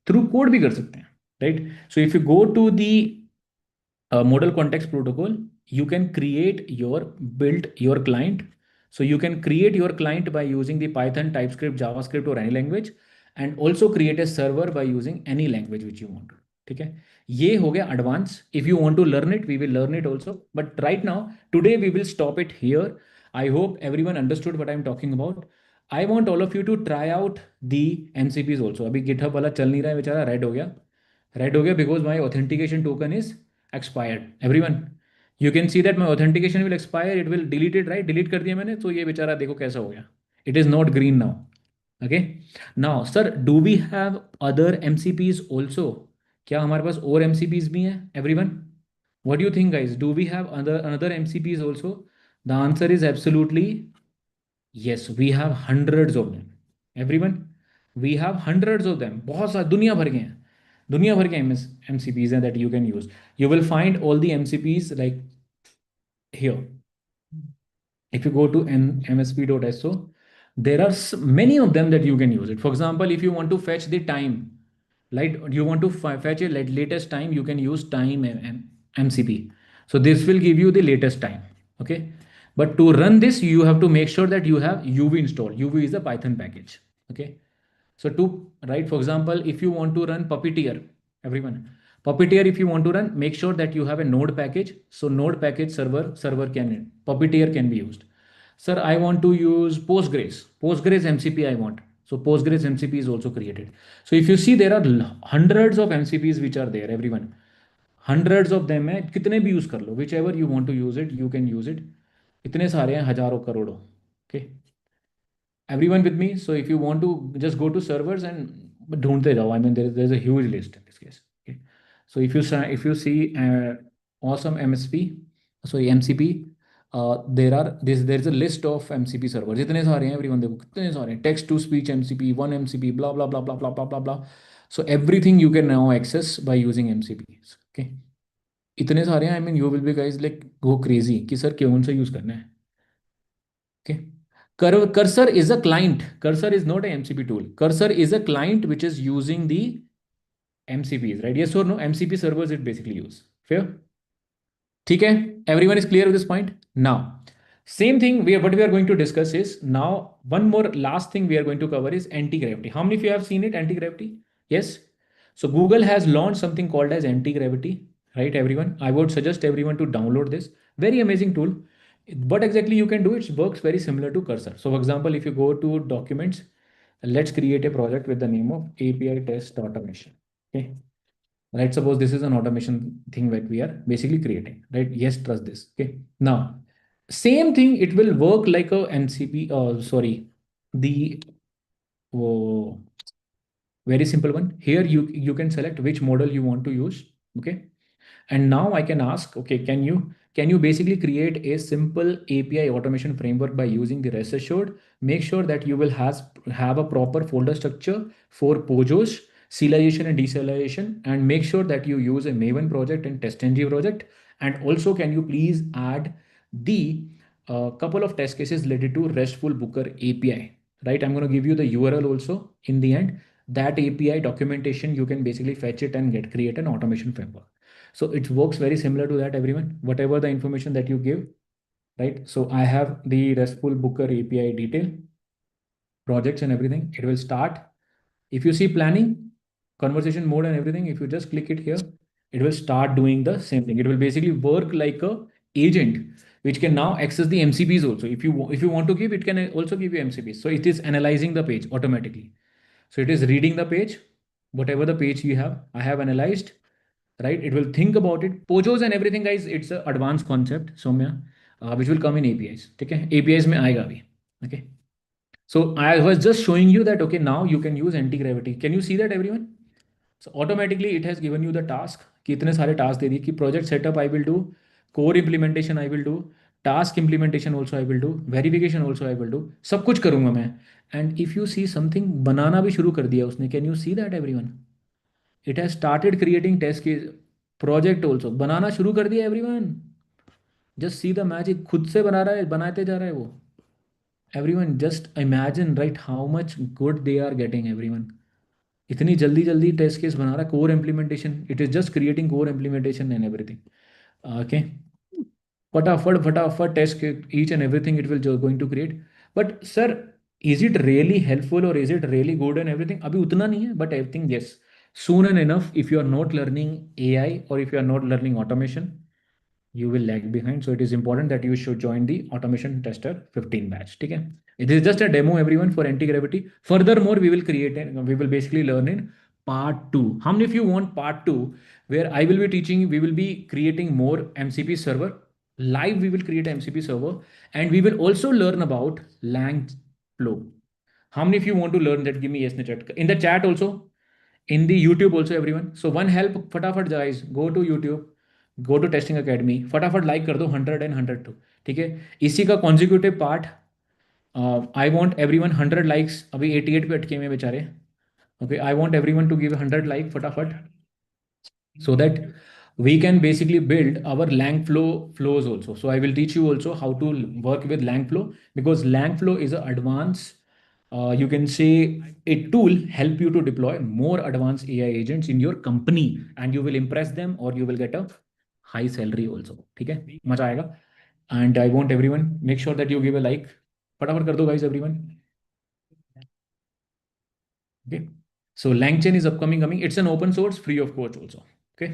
Through code भी कर सकते हैं, right? So if you go to the model context protocol, you can create your build your client. So you can create your client by using the Python, TypeScript, JavaScript or any language, and also create a server by using any language which you want. ठीक है, ये हो गया advance. If you want to learn it, we will learn it also. But right now, today we will stop it here. I hope everyone understood what I'm talking about. I want all of you to try out the MCPs also. अभी GitHub वाला चल नहीं रहा है बेचारा, red हो गया. Red हो गया because my authentication token is expired. Everyone, you can see that my authentication will expire. It will delete it, right? Delete कर दिया मैंने, तो ये बेचारा देखो कैसा हो गया. It is not green now. Okay. Now, sir, do we have other MCPs also? क्या हमारे पास और एमसीपीज भी हैं everyone? What do you think guys, do we have another MCPs also? The answer is absolutely yes, we have hundreds of them. Everyone, we have hundreds of them. बहुत सारे दुनिया भर के हैं, दुनिया भर के MCPs हैं that you can use. You will find all the MCPs like here. If you go to msp.so, there are many of them that you can use it. For example, if you want to fetch the time, like you want to fetch a latest time, you can use time MCP. So this will give you the latest time. Okay. But to run this, you have to make sure that you have UV installed. UV is a Python package. Okay. So to right, for example, if you want to run Puppeteer, everyone, Puppeteer, if you want to run, make sure that you have a node package. So node package server can Puppeteer can be used. Sir, I want to use Postgres MCP I want. So Postgres MCP is also created. So if you see, there are hundreds of MCPs which are there, everyone. Hundreds of them है, कितने भी use कर लो, whichever you want to use it you can use it. इतने सारे हैं, हजारों करोड़ों. Okay, everyone with me? So if you want to just go to servers and ढूंढते जाओ. I mean, there's a huge list in this case. Okay, so if you see awesome MSP, sorry MCP, there's a list of MCP servers. इतने सारे हैं everyone, देखो कितने सारे हैं. Text to speech MCP, one MCP, blah blah blah blah blah blah blah blah. So everything you can now access by using MCPs. Okay, इतने सारे हैं. I mean, you will be guys like go crazy कि sir कौन सा use करना है. Okay. Cursor is a client. Cursor is not a MCP tool. Cursor is a client which is using the MCPs, right? Yes or no? MCP servers it basically use. Fair? ठीक है? Everyone is clear with this point? Now, same thing what we are going to discuss is now one more last thing we are going to cover is anti-gravity. How many of you have seen it, anti-gravity? Yes. So Google has launched something called as anti-gravity, right? Everyone, I would suggest everyone to download this. Very amazing tool. What exactly you can do? It works very similar to Cursor. So, for example, if you go to documents, let's create a project with the name of API test automation. Okay. Let's suppose this is an automation thing that we are basically creating, right? Yes, trust this. Okay. Now, same thing, it will work like a MCP, sorry, the oh, very simple one. Here you can select which model you want to use. Okay. And now I can ask, okay, can you basically create a simple API automation framework by using the rest assured? Make sure that you will have a proper folder structure for POJOs, serialization and deserialization, and make sure that you use a Maven project and TestNG project. And also, can you please add the couple of test cases related to RESTful Booker API, right? I'm going to give you the URL also in the end. That API documentation, you can basically fetch it and create an automation framework. So it works very similar to that, everyone, whatever the information that you give, right? So I have the RESTful Booker API detail, projects and everything. It will start. If you see planning, conversation mode and everything, if you just click it here, it will start doing the same thing. It will basically work like a agent, which can now access the MCPs also. If you want to give, it can also give you MCPs. So it is analyzing the page automatically. So it is reading the page, whatever the page you have, I have analyzed, right? It will think about it. Pojos and everything, guys, it's an advanced concept, Soumya, which will come in APIs. Okay, APIs में आएगा भी. Okay. So I was just showing you that, okay, now you can use anti-gravity. Can you see that, everyone? So automatically it has given you the task कि इतने सारे task दे दी कि project setup I will do, core implementation I will do, task implementation also I will do, verification also I will do, सब कुछ करूंगा मैं. And if you see something बनाना भी शुरू कर दिया उसने. Can you see that, everyone? It has started creating test case project also. बनाना शुरू कर दिया, everyone. Just see the magic. खुद से बना रहा है, बनाते जा रहा है वो. Everyone, just imagine, right, how much good they are getting, everyone. इतनी जल्दी जल्दी टेस्ट केस बना रहा है. Core implementation, it is just creating core implementation and everything. Okay, फटाफट फटाफट test each and everything it will going to create. But sir, is it really helpful और is it really good and everything? अभी उतना नहीं है, but I think yes, soon and enough, if you are not learning AI or if you are not learning automation, you will lag behind. So it is important that you should join the automation tester 15 batch. Okay, it is just a demo, everyone, for anti-gravity. Furthermore, we will basically learn in part 2. How many of you want part 2, where I will be teaching, we will be creating more MCP server live? We will create a MCP server, and we will also learn about lang flow. How many of you want to learn that? Give me yes in the chat. In the chat also, in the YouTube also everyone. So one help, फटाफट guys, go to YouTube, go to testing academy, फटाफट like कर दो 100 and 102, ठीक है। इसी का consecutive part, I want every one 100 likes, अभी 88 पे अटके हुए हैं बेचारे। Okay, I want every one two give 100 like फटाफट, so that we can basically build our lang flows also. So I will teach you also how to work with lang flow, because lang flow is an advanced, you can say, a tool help you to deploy more advanced AI agents in your company, and you will impress them or you will get a high salary also, ठीक है, मजा आएगा। And I want everyone, make sure that you give a like, फटाफट कर दो guys everyone, okay। So langchain is upcoming coming, it's an open source free of cost also, okay।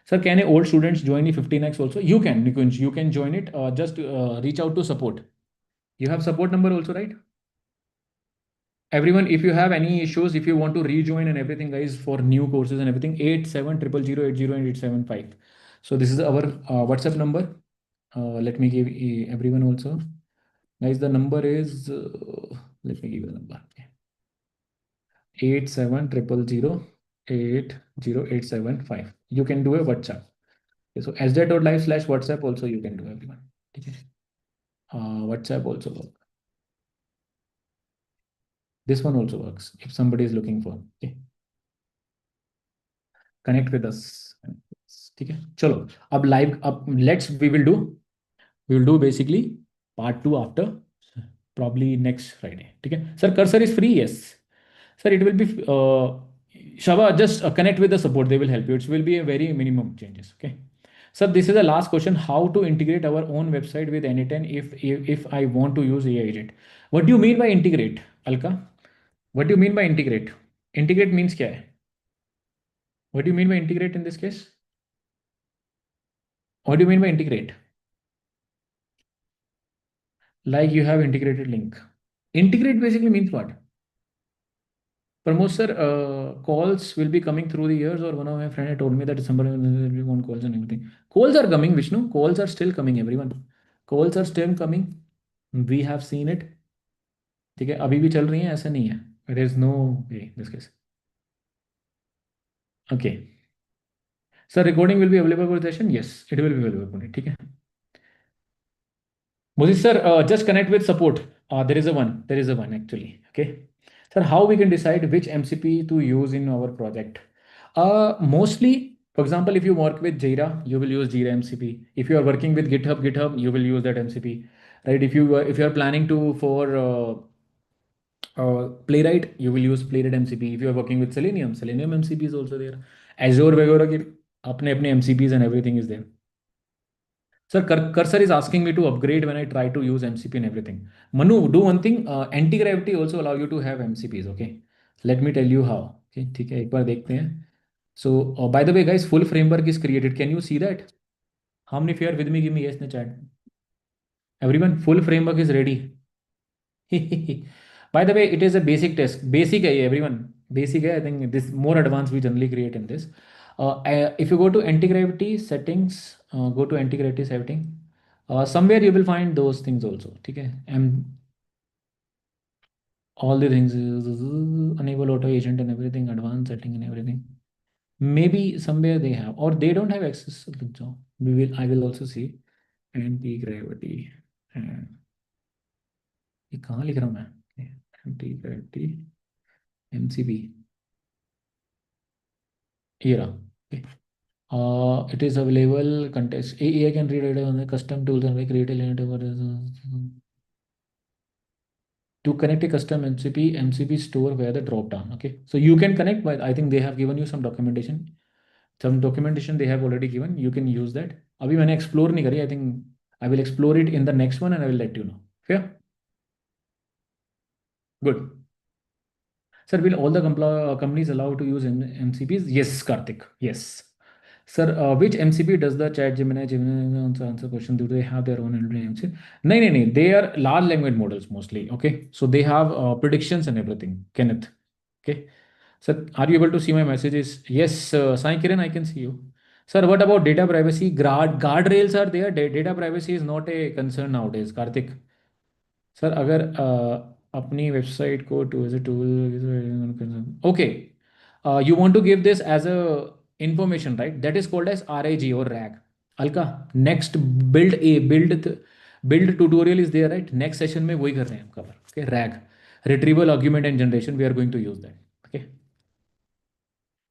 Sir, can old students join the 15x also? You can, Nikunj, you can join it. Just reach out to support. You have support number also, right? Everyone, if you have any issues, if you want to rejoin and everything, guys, for new courses and everything, 87008080 and 875. So this is our WhatsApp number. Let me give everyone also. Guys, the number is, let me give you the number. 8700808085. You can do a WhatsApp. Okay, so sj.live/WhatsApp also you can do, everyone. Okay. WhatsApp also work. This one also works if somebody is looking for. Okay. Connect with us. ठीक है, चलो अब live, अब let's we will do basically part 2 after probably next Friday. ठीक है sir, cursor is free, yes sir, it will be Shava, just connect with the support, they will help you, it will be a very minimum changes, okay sir। This is the last question, how to integrate our own website with Anytime if I want to use AI agent? What do you mean by integrate, Alka? What do you mean by integrate? Integrate means क्या है? What do you mean by integrate in this case? What do you mean by integrate? Like you have integrated link. Integrate basically means what? Pramod sir, calls will be coming through the years, or one of my friend had told me that somebody will be on calls and everything. Calls are coming, Vishnu. Calls are still coming, everyone. Calls are still coming. We have seen it. ठीक है, अभी भी चल रही है, ऐसा नहीं है। There is no way this case. Okay. Sir, recording will be available for the session. Yes, it will be available. ठीक है। Moses sir, just connect with support. There is a one. There is a one actually. Okay. Sir, how we can decide which MCP to use in our project? Mostly, for example, if you work with Jira, you will use Jira MCP. If you are working with GitHub, you will use that MCP, right? If you are planning to for Playwright, you will use Playwright MCP. If you are working with Selenium MCP is also there. Azure वगैरह के अपने अपने MCPs and everything is there. Sir, Cursor is asking me to upgrade when I try to use MCP and everything. Manu, do one thing. Anti-gravity also allow you to have MCPs. Okay, let me tell you how. Okay, ठीक है, एक बार देखते हैं. So, by the way, guys, full framework is created. Can you see that? How many here with me? Give me yes in the chat. Everyone, full framework is ready. By the way, it is a basic test. Basic है ये, everyone. Basic है. I think this more advanced we generally create in this. If you go to anti-gravity settings, go to anti-gravity setting. Somewhere you will find those things also. ठीक है. And all the things enable auto agent and everything, advanced setting and everything. Maybe somewhere they have, or they don't have access. So I will also see anti-gravity. ये कहाँ लिख रहा हूँ मैं? Anti-gravity MCP. ये रहा. Okay. It is available context. AI can read it on the custom tools and we create a limit to connect a custom MCP store via the drop down. Okay, so you can connect, but I think they have given you some documentation. Some documentation they have already given. You can use that. अभी मैंने explore नहीं करी. I think I will explore it in the next one and I will let you know. Fair? Good. Sir, will all the companies allow to use MCPs? Yes, Karthik. Yes. Sir, which MCP does the chat Gemini answer question? Do they have their own MCP? No, no, no. They are large language models mostly. Okay. So they have predictions and everything. Kenneth. Okay. Sir, are you able to see my messages? Yes, Sai Kiran, I can see you. Sir, what about data privacy? Guardrails are there. Data privacy is not a concern nowadays. Karthik. Sir अगर अपनी website को to as a tool, okay, You want to give this as a information, right? That is called as RAG or RAG. Alka, next build tutorial is there, right? Next session में वही कर रहे हैं हम cover. Okay, RAG, retrieval augment and generation. We are going to use that. Okay.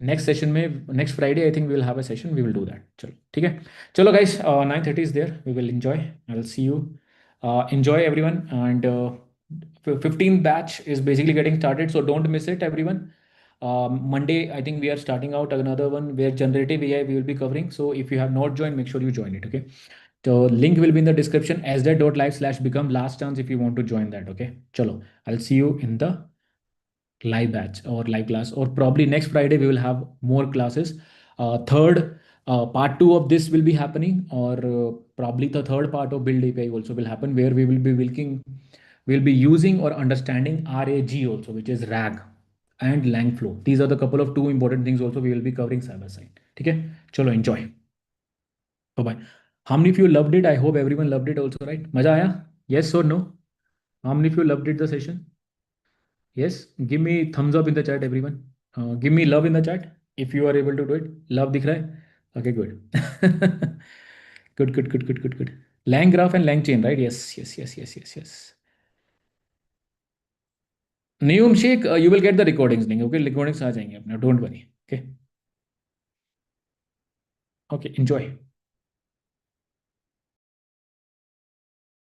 Next session में next Friday I think we will have a session, we will do that. चलो ठीक है. चलो guys, 9:30 is there, we will enjoy, I will see you. Enjoy everyone, and 15th batch is basically getting started, so don't miss it everyone. Monday I think we are starting out another one where generative AI we will be covering, so if you have not joined, make sure you join it. Okay, so link will be in the description, sdet.live/become last chance if you want to join that. Okay, chalo, I'll see you in the live batch or live class, or probably next Friday we will have more classes. Third, part two of this will be happening, or probably the third part of build API also will happen, where we will be we'll be using or understanding RAG also, which is RAG and lang flow. These are the couple of two important things also we will be covering side by side. Okay, chalo, enjoy. Bye bye. How many of you loved it? I hope everyone loved it also, right? Maja aaya? Yes or no? How many of you loved it the session? Yes, give me thumbs up in the chat, everyone. Give me love in the chat if you are able to do it. Love दिख रहा है? Okay, good. Good, good, good, good, good, good. Lang graph and lang chain, right? Yes, yes, yes, yes, yes, yes. Neum Sheikh, you will get the recordings link. Okay, recordings आ जाएंगे अपना. Don't worry. Okay, okay, enjoy.